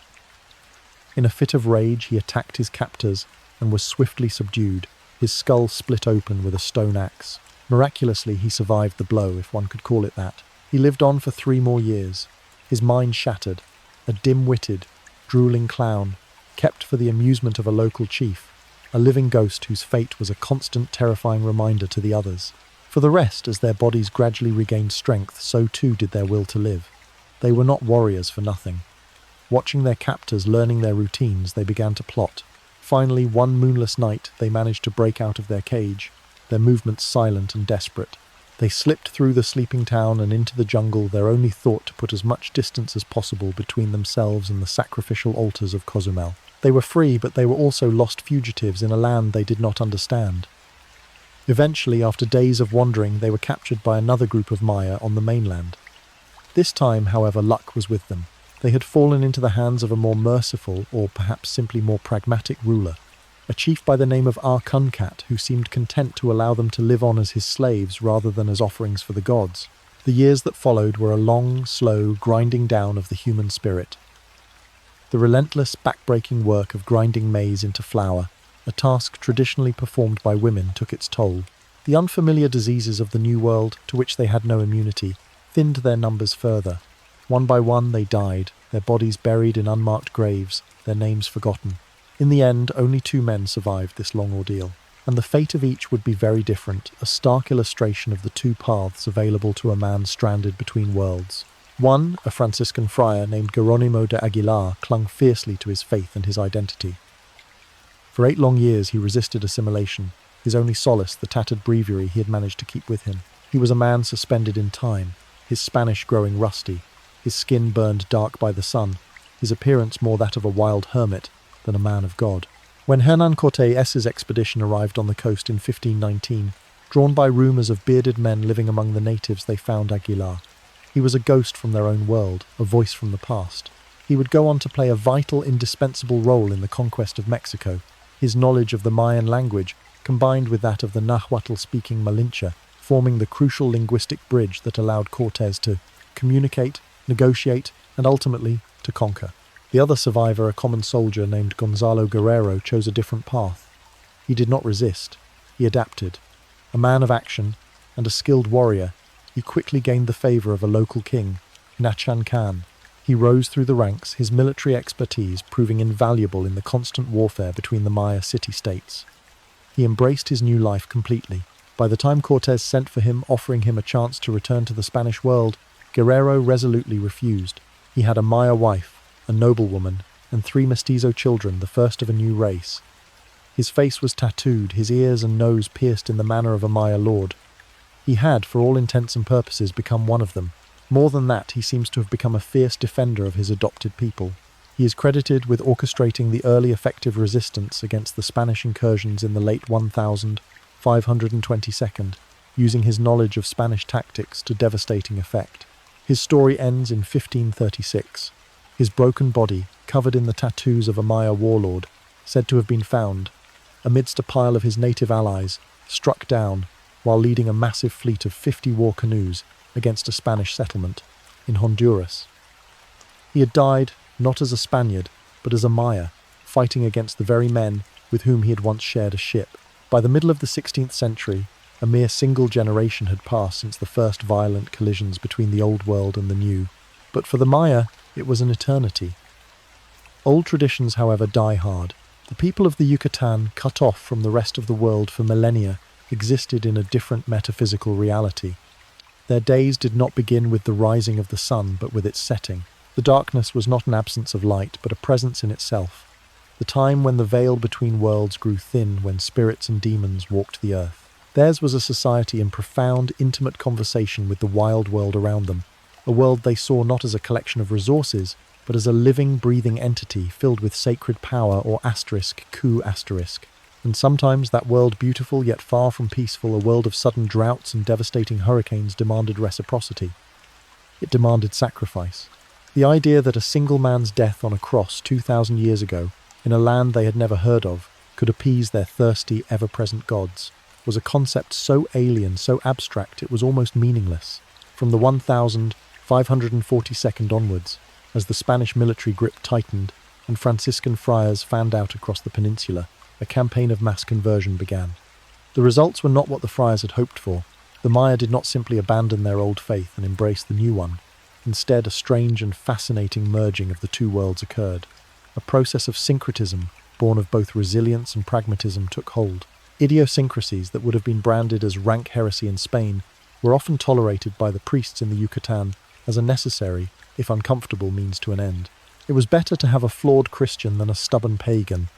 In a fit of rage, he attacked his captors and was swiftly subdued, his skull split open with a stone axe. Miraculously, he survived the blow, if one could call it that. He lived on for 3 more years, his mind shattered, a dim-witted, drooling clown, kept for the amusement of a local chief, a living ghost whose fate was a constant, terrifying reminder to the others. For the rest, as their bodies gradually regained strength, so too did their will to live. They were not warriors for nothing. Watching their captors learning their routines, they began to plot. Finally, one moonless night, they managed to break out of their cage, their movements silent and desperate. They slipped through the sleeping town and into the jungle, their only thought to put as much distance as possible between themselves and the sacrificial altars of Cozumel. They were free, but they were also lost fugitives in a land they did not understand. Eventually, after days of wandering, they were captured by another group of Maya on the mainland. This time, however, luck was with them. They had fallen into the hands of a more merciful, or perhaps simply more pragmatic ruler, a chief by the name of Archaeological, who seemed content to allow them to live on as his slaves rather than as offerings for the gods. The years that followed were a long, slow grinding down of the human spirit. The relentless, backbreaking work of grinding maize into flour, a task traditionally performed by women, took its toll. The unfamiliar diseases of the New World, to which they had no immunity, thinned their numbers further. One by one they died, their bodies buried in unmarked graves, their names forgotten. In the end, only 2 men survived this long ordeal, and the fate of each would be very different, a stark illustration of the 2 paths available to a man stranded between worlds. One, a Franciscan friar named Geronimo de Aguilar, clung fiercely to his faith and his identity. For 8 long years he resisted assimilation, his only solace the tattered breviary he had managed to keep with him. He was a man suspended in time, his Spanish growing rusty, his skin burned dark by the sun, his appearance more that of a wild hermit than a man of God. When Hernán Cortés's expedition arrived on the coast in 1519, drawn by rumours of bearded men living among the natives, they found Aguilar. He was a ghost from their own world, a voice from the past. He would go on to play a vital, indispensable role in the conquest of Mexico. His knowledge of the Mayan language, combined with that of the Nahuatl-speaking Malinche, forming the crucial linguistic bridge that allowed Cortés to communicate, negotiate, and ultimately to conquer. The other survivor, a common soldier named Gonzalo Guerrero, chose a different path. He did not resist. He adapted. A man of action and a skilled warrior, he quickly gained the favour of a local king, Nachan Khan. He rose through the ranks, his military expertise proving invaluable in the constant warfare between the Maya city-states. He embraced his new life completely. By the time Cortés sent for him, offering him a chance to return to the Spanish world, Guerrero resolutely refused. He had a Maya wife, a noblewoman, and 3 mestizo children, the first of a new race. His face was tattooed, his ears and nose pierced in the manner of a Maya lord. He had, for all intents and purposes, become one of them. More than that, he seems to have become a fierce defender of his adopted people. He is credited with orchestrating the early effective resistance against the Spanish incursions in the late 1522, using his knowledge of Spanish tactics to devastating effect. His story ends in 1536. His broken body, covered in the tattoos of a Maya warlord, said to have been found, amidst a pile of his native allies, struck down, while leading a massive fleet of 50 war canoes against a Spanish settlement in Honduras. He had died not as a Spaniard, but as a Maya, fighting against the very men with whom he had once shared a ship. By the middle of the 16th century, a mere single generation had passed since the first violent collisions between the Old World and the New. But for the Maya, it was an eternity. Old traditions, however, die hard. The people of the Yucatan, cut off from the rest of the world for millennia, existed in a different metaphysical reality. Their days did not begin with the rising of the sun, but with its setting. The darkness was not an absence of light, but a presence in itself. The time when the veil between worlds grew thin, when spirits and demons walked the earth. Theirs was a society in profound, intimate conversation with the wild world around them, a world they saw not as a collection of resources, but as a living, breathing entity filled with sacred power, or *Q*. And sometimes that world, beautiful yet far from peaceful, a world of sudden droughts and devastating hurricanes, demanded reciprocity. It demanded sacrifice. The idea that a single man's death on a cross 2,000 years ago, in a land they had never heard of, could appease their thirsty, ever-present gods, was a concept so alien, so abstract, it was almost meaningless. From the 1542 onwards, as the Spanish military grip tightened and Franciscan friars fanned out across the peninsula, a campaign of mass conversion began. The results were not what the friars had hoped for. The Maya did not simply abandon their old faith and embrace the new one. Instead, a strange and fascinating merging of the 2 worlds occurred. A process of syncretism, born of both resilience and pragmatism, took hold. Idiosyncrasies that would have been branded as rank heresy in Spain were often tolerated by the priests in the Yucatan as a necessary, if uncomfortable, means to an end. It was better to have a flawed Christian than a stubborn pagan.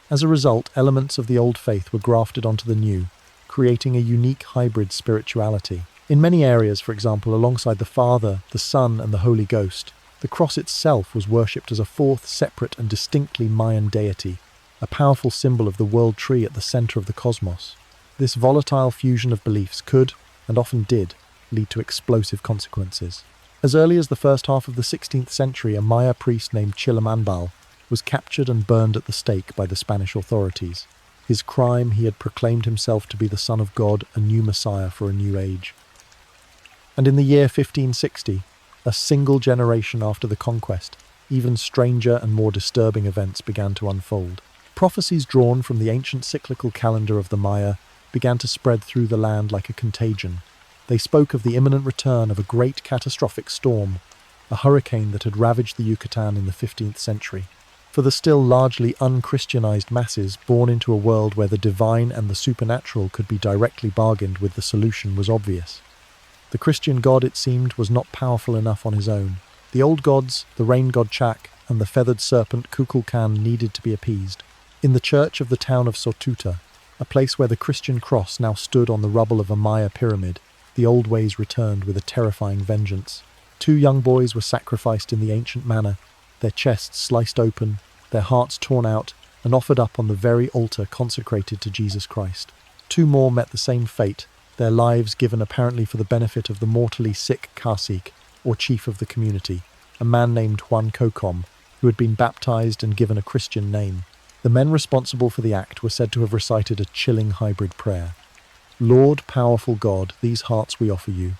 As a result, elements of the old faith were grafted onto the new, creating a unique hybrid spirituality. In many areas, for example, alongside the Father, the Son, and the Holy Ghost, the cross itself was worshipped as a fourth, separate and distinctly Mayan deity, a powerful symbol of the world tree at the center of the cosmos. This volatile fusion of beliefs could, and often did, lead to explosive consequences. As early as the first half of the 16th century, a Maya priest named Chilamanbal was captured and burned at the stake by the Spanish authorities. His crime: he had proclaimed himself to be the Son of God, a new Messiah for a new age. And in the year 1560, a single generation after the conquest, even stranger and more disturbing events began to unfold. Prophecies drawn from the ancient cyclical calendar of the Maya began to spread through the land like a contagion. They spoke of the imminent return of a great catastrophic storm, a hurricane that had ravaged the Yucatan in the 15th century. For the still largely unchristianized masses born into a world where the divine and the supernatural could be directly bargained with, the solution was obvious. The Christian God, it seemed, was not powerful enough on his own. The old gods, the rain god Chak and the feathered serpent Kukulkan, needed to be appeased. In the church of the town of Sotuta, a place where the Christian cross now stood on the rubble of a Maya pyramid, the old ways returned with a terrifying vengeance. 2 young boys were sacrificed in the ancient manner, their chests sliced open, their hearts torn out, and offered up on the very altar consecrated to Jesus Christ. 2 more met the same fate, their lives given apparently for the benefit of the mortally sick cacique, or chief of the community, a man named Juan Cocom, who had been baptized and given a Christian name. The men responsible for the act were said to have recited a chilling hybrid prayer. Lord, powerful God, these hearts we offer you.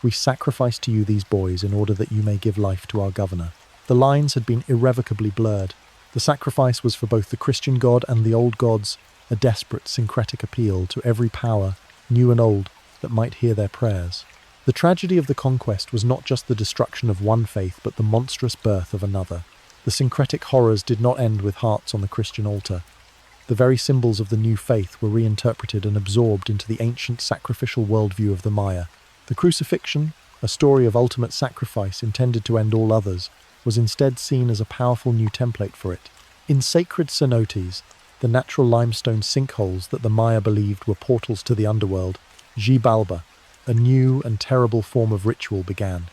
We sacrifice to you these boys in order that you may give life to our governor. The lines had been irrevocably blurred. The sacrifice was for both the Christian God and the old gods, a desperate syncretic appeal to every power, new and old, that might hear their prayers. The tragedy of the conquest was not just the destruction of one faith, but the monstrous birth of another. The syncretic horrors did not end with hearts on the Christian altar. The very symbols of the new faith were reinterpreted and absorbed into the ancient sacrificial worldview of the Maya. The crucifixion, a story of ultimate sacrifice intended to end all others, was instead seen as a powerful new template for it. In sacred cenotes, the natural limestone sinkholes that the Maya believed were portals to the underworld, Xibalba, a new and terrible form of ritual began.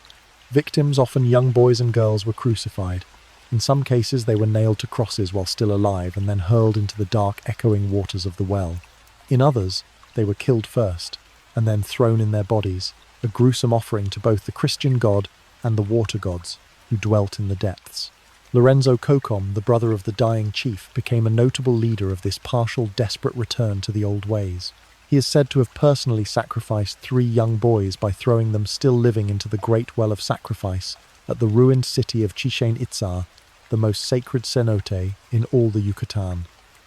Victims, often young boys and girls, were crucified. In some cases, they were nailed to crosses while still alive and then hurled into the dark, echoing waters of the well. In others, they were killed first and then thrown in their bodies, a gruesome offering to both the Christian god and the water gods who dwelt in the depths. Lorenzo Cocom, the brother of the dying chief, became a notable leader of this partial, desperate return to the old ways. He is said to have personally sacrificed 3 young boys by throwing them still living into the great well of sacrifice at the ruined city of Chichen Itza, the most sacred cenote in all the Yucatan.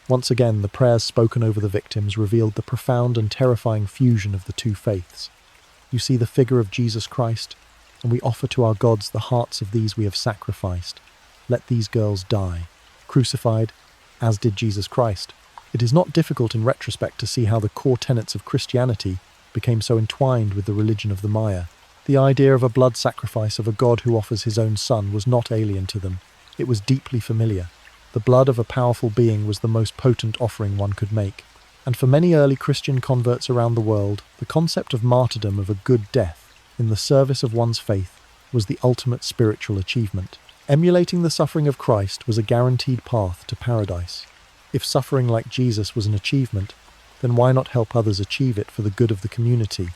Once again, the prayers spoken over the victims revealed the profound and terrifying fusion of the 2 faiths. You see the figure of Jesus Christ, and we offer to our gods the hearts of these we have sacrificed. Let these girls die, crucified, as did Jesus Christ. It is not difficult in retrospect to see how the core tenets of Christianity became so entwined with the religion of the Maya. The idea of a blood sacrifice of a God who offers his own son was not alien to them. It was deeply familiar. The blood of a powerful being was the most potent offering one could make. And for many early Christian converts around the world, the concept of martyrdom, of a good death, in the service of one's faith, was the ultimate spiritual achievement. Emulating the suffering of Christ was a guaranteed path to paradise. If suffering like Jesus was an achievement, then why not help others achieve it for the good of the community?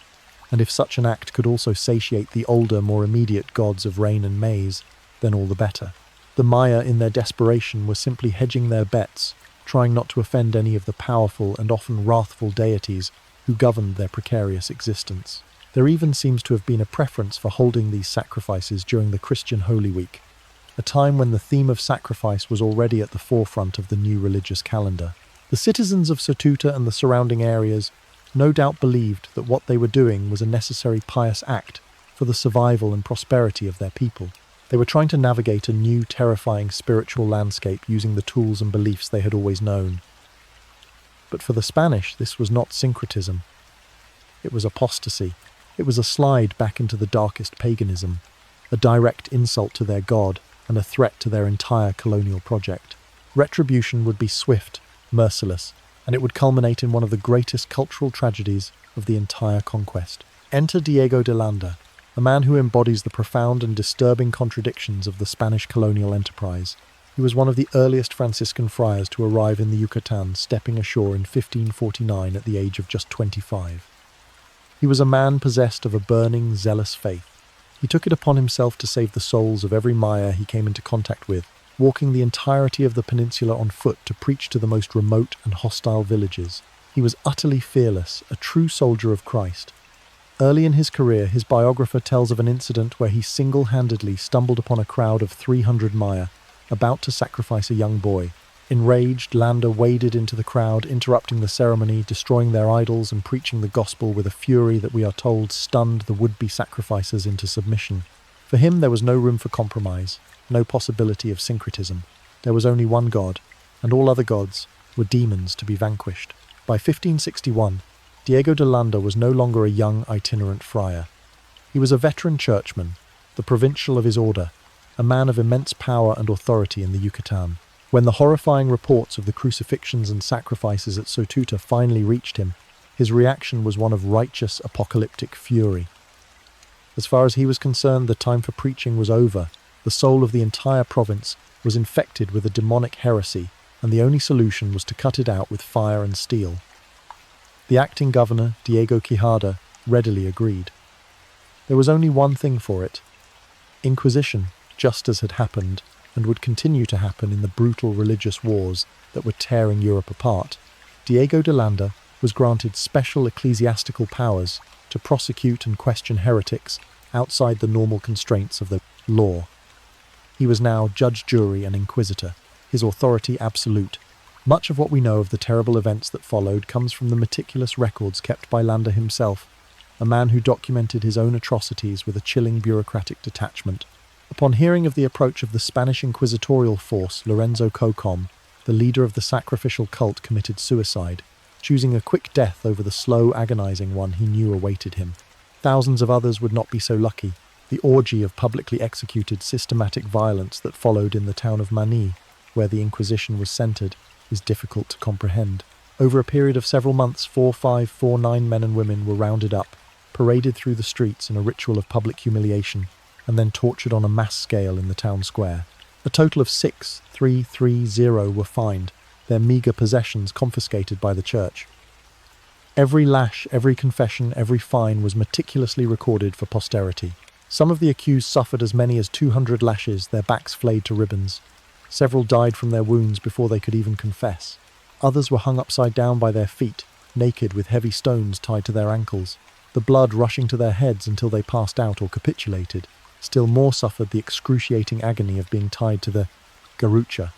And if such an act could also satiate the older, more immediate gods of rain and maize, then all the better. The Maya, in their desperation, were simply hedging their bets, trying not to offend any of the powerful and often wrathful deities who governed their precarious existence. There even seems to have been a preference for holding these sacrifices during the Christian Holy Week, a time when the theme of sacrifice was already at the forefront of the new religious calendar. The citizens of Sotuta and the surrounding areas no doubt believed that what they were doing was a necessary pious act for the survival and prosperity of their people. They were trying to navigate a new, terrifying spiritual landscape using the tools and beliefs they had always known. But for the Spanish, this was not syncretism. It was apostasy. It was a slide back into the darkest paganism, a direct insult to their god and a threat to their entire colonial project. Retribution would be swift, merciless, and it would culminate in one of the greatest cultural tragedies of the entire conquest. Enter Diego de Landa, a man who embodies the profound and disturbing contradictions of the Spanish colonial enterprise. He was one of the earliest Franciscan friars to arrive in the Yucatan, stepping ashore in 1549 at the age of just 25. He was a man possessed of a burning, zealous faith. He took it upon himself to save the souls of every Maya he came into contact with, walking the entirety of the peninsula on foot to preach to the most remote and hostile villages. He was utterly fearless, a true soldier of Christ. Early in his career, his biographer tells of an incident where he single-handedly stumbled upon a crowd of 300 Maya, about to sacrifice a young boy. Enraged, Landa waded into the crowd, interrupting the ceremony, destroying their idols and preaching the gospel with a fury that we are told stunned the would-be sacrificers into submission. For him, there was no room for compromise, no possibility of syncretism. There was only one God, and all other gods were demons to be vanquished. By 1561, Diego de Landa was no longer a young itinerant friar. He was a veteran churchman, the provincial of his order, a man of immense power and authority in the Yucatan. When the horrifying reports of the crucifixions and sacrifices at Sotuta finally reached him, his reaction was one of righteous apocalyptic fury. As far as he was concerned, the time for preaching was over. The soul of the entire province was infected with a demonic heresy, and the only solution was to cut it out with fire and steel. The acting governor, Diego Quijada, readily agreed. There was only one thing for it: Inquisition, just as had happened, and would continue to happen in the brutal religious wars that were tearing Europe apart. Diego de Landa was granted special ecclesiastical powers to prosecute and question heretics outside the normal constraints of the law. He was now judge, jury, and inquisitor, his authority absolute. Much of what we know of the terrible events that followed comes from the meticulous records kept by Landa himself, a man who documented his own atrocities with a chilling bureaucratic detachment. Upon hearing of the approach of the Spanish inquisitorial force, Lorenzo Cocom, the leader of the sacrificial cult, committed suicide, choosing a quick death over the slow, agonizing one he knew awaited him. Thousands of others would not be so lucky. The orgy of publicly executed systematic violence that followed in the town of Mani, where the Inquisition was centered, is difficult to comprehend. Over a period of several months, 4,549 men and women were rounded up, paraded through the streets in a ritual of public humiliation, and then tortured on a mass scale in the town square. A total of 6,330 were fined, their meagre possessions confiscated by the church. Every lash, every confession, every fine was meticulously recorded for posterity. Some of the accused suffered as many as 200 lashes, their backs flayed to ribbons. Several died from their wounds before they could even confess. Others were hung upside down by their feet, naked with heavy stones tied to their ankles, the blood rushing to their heads until they passed out or capitulated. Still more suffered the excruciating agony of being tied to the garrucha,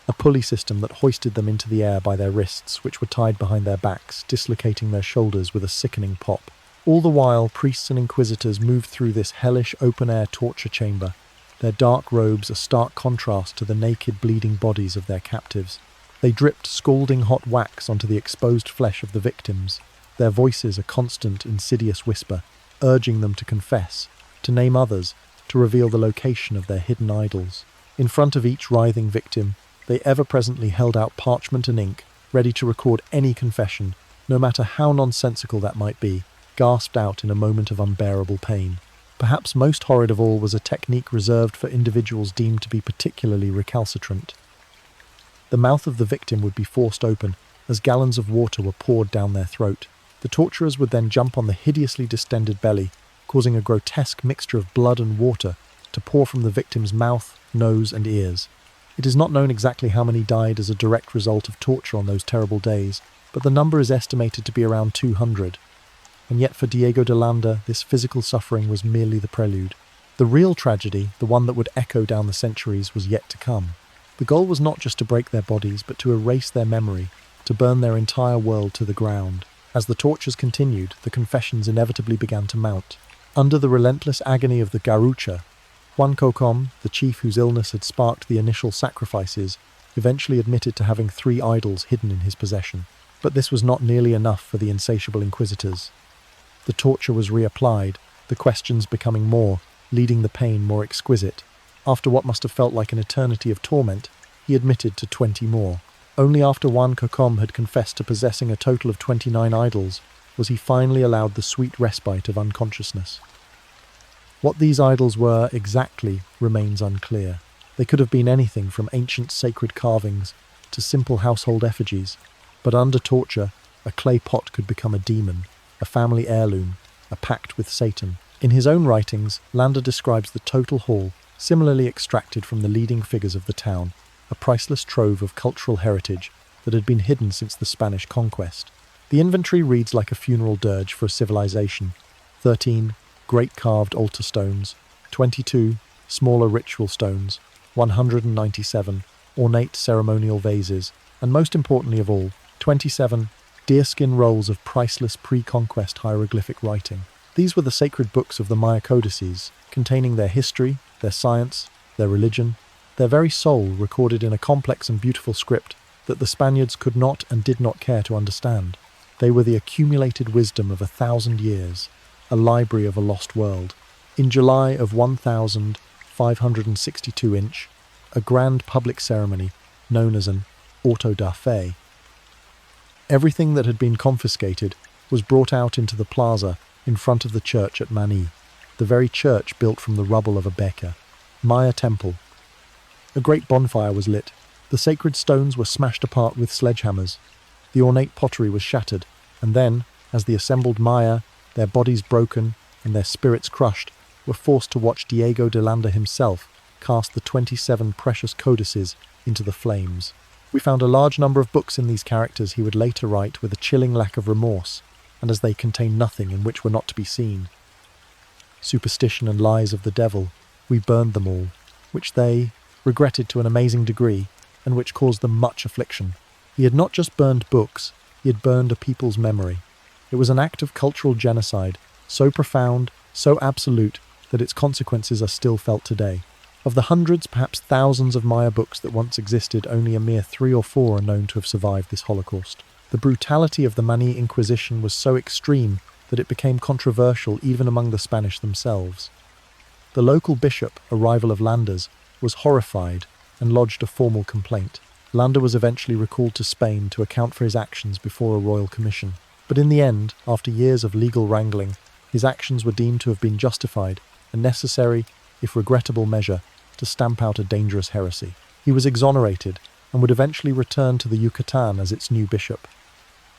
a pulley system that hoisted them into the air by their wrists, which were tied behind their backs, dislocating their shoulders with a sickening pop. All the while, priests and inquisitors moved through this hellish open-air torture chamber, their dark robes a stark contrast to the naked, bleeding bodies of their captives. They dripped scalding hot wax onto the exposed flesh of the victims, their voices a constant, insidious whisper, urging them to confess, to name others, to reveal the location of their hidden idols. In front of each writhing victim, they ever-presently held out parchment and ink, ready to record any confession, no matter how nonsensical that might be, gasped out in a moment of unbearable pain. Perhaps most horrid of all was a technique reserved for individuals deemed to be particularly recalcitrant. The mouth of the victim would be forced open as gallons of water were poured down their throat. The torturers would then jump on the hideously distended belly, causing a grotesque mixture of blood and water to pour from the victim's mouth, nose, and ears. It is not known exactly how many died as a direct result of torture on those terrible days, but the number is estimated to be around 200. And yet for Diego de Landa, this physical suffering was merely the prelude. The real tragedy, the one that would echo down the centuries, was yet to come. The goal was not just to break their bodies, but to erase their memory, to burn their entire world to the ground. As the tortures continued, the confessions inevitably began to mount. Under the relentless agony of the garrucha, Juan Cocom, the chief whose illness had sparked the initial sacrifices, eventually admitted to having 3 idols hidden in his possession. But this was not nearly enough for the insatiable inquisitors. The torture was reapplied, the questions becoming more, leading the pain more exquisite. After what must have felt like an eternity of torment, he admitted to 20 more. Only after Juan Cocom had confessed to possessing a total of 29 idols was he finally allowed the sweet respite of unconsciousness. What these idols were exactly remains unclear. They could have been anything from ancient sacred carvings to simple household effigies, but under torture, a clay pot could become a demon, a family heirloom, a pact with Satan. In his own writings, Landa describes the total haul, similarly extracted from the leading figures of the town, a priceless trove of cultural heritage that had been hidden since the Spanish conquest. The inventory reads like a funeral dirge for a civilization: 13 great carved altar stones, 22 smaller ritual stones, 197 ornate ceremonial vases, and most importantly of all, 27 deerskin rolls of priceless pre-conquest hieroglyphic writing. These were the sacred books of the Maya codices, containing their history, their science, their religion, their very soul recorded in a complex and beautiful script that the Spaniards could not and did not care to understand. They were the accumulated wisdom of 1,000 years, a library of a lost world. In July of 1562 inch, a grand public ceremony, known as an auto da fe. Everything that had been confiscated was brought out into the plaza in front of the church at Mani, the very church built from the rubble of a Beca, Maya temple. A great bonfire was lit. The sacred stones were smashed apart with sledgehammers. The ornate pottery was shattered, and then, as the assembled Maya, their bodies broken and their spirits crushed, were forced to watch Diego de Landa himself cast the 27 precious codices into the flames. We found a large number of books in these characters he would later write with a chilling lack of remorse, and as they contained nothing in which were not to be seen. Superstition and lies of the devil, we burned them all, which they regretted to an amazing degree, and which caused them much affliction. He had not just burned books, he had burned a people's memory. It was an act of cultural genocide, so profound, so absolute, that its consequences are still felt today. Of the hundreds, perhaps thousands of Maya books that once existed, only a mere 3 or 4 are known to have survived this Holocaust. The brutality of the Mani Inquisition was so extreme that it became controversial even among the Spanish themselves. The local bishop, a rival of Landa's, was horrified and lodged a formal complaint. Landa was eventually recalled to Spain to account for his actions before a royal commission. But in the end, after years of legal wrangling, his actions were deemed to have been justified, a necessary, if regrettable measure, to stamp out a dangerous heresy. He was exonerated and would eventually return to the Yucatan as its new bishop.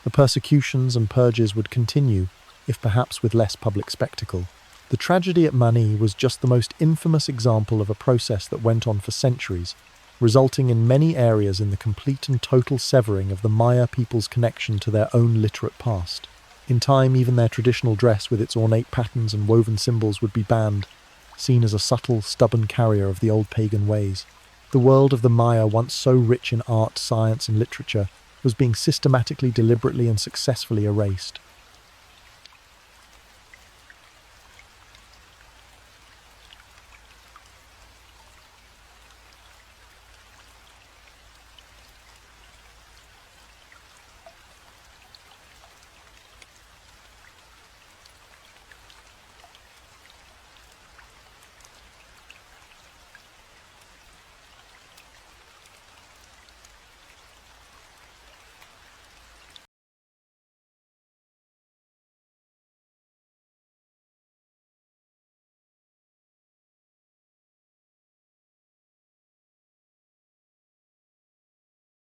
The persecutions and purges would continue, if perhaps with less public spectacle. The tragedy at Mani was just the most infamous example of a process that went on for centuries, resulting in many areas in the complete and total severing of the Maya people's connection to their own literate past. In time, even their traditional dress with its ornate patterns and woven symbols would be banned, seen as a subtle, stubborn carrier of the old pagan ways. The world of the Maya, once so rich in art, science, and literature, was being systematically, deliberately, and successfully erased.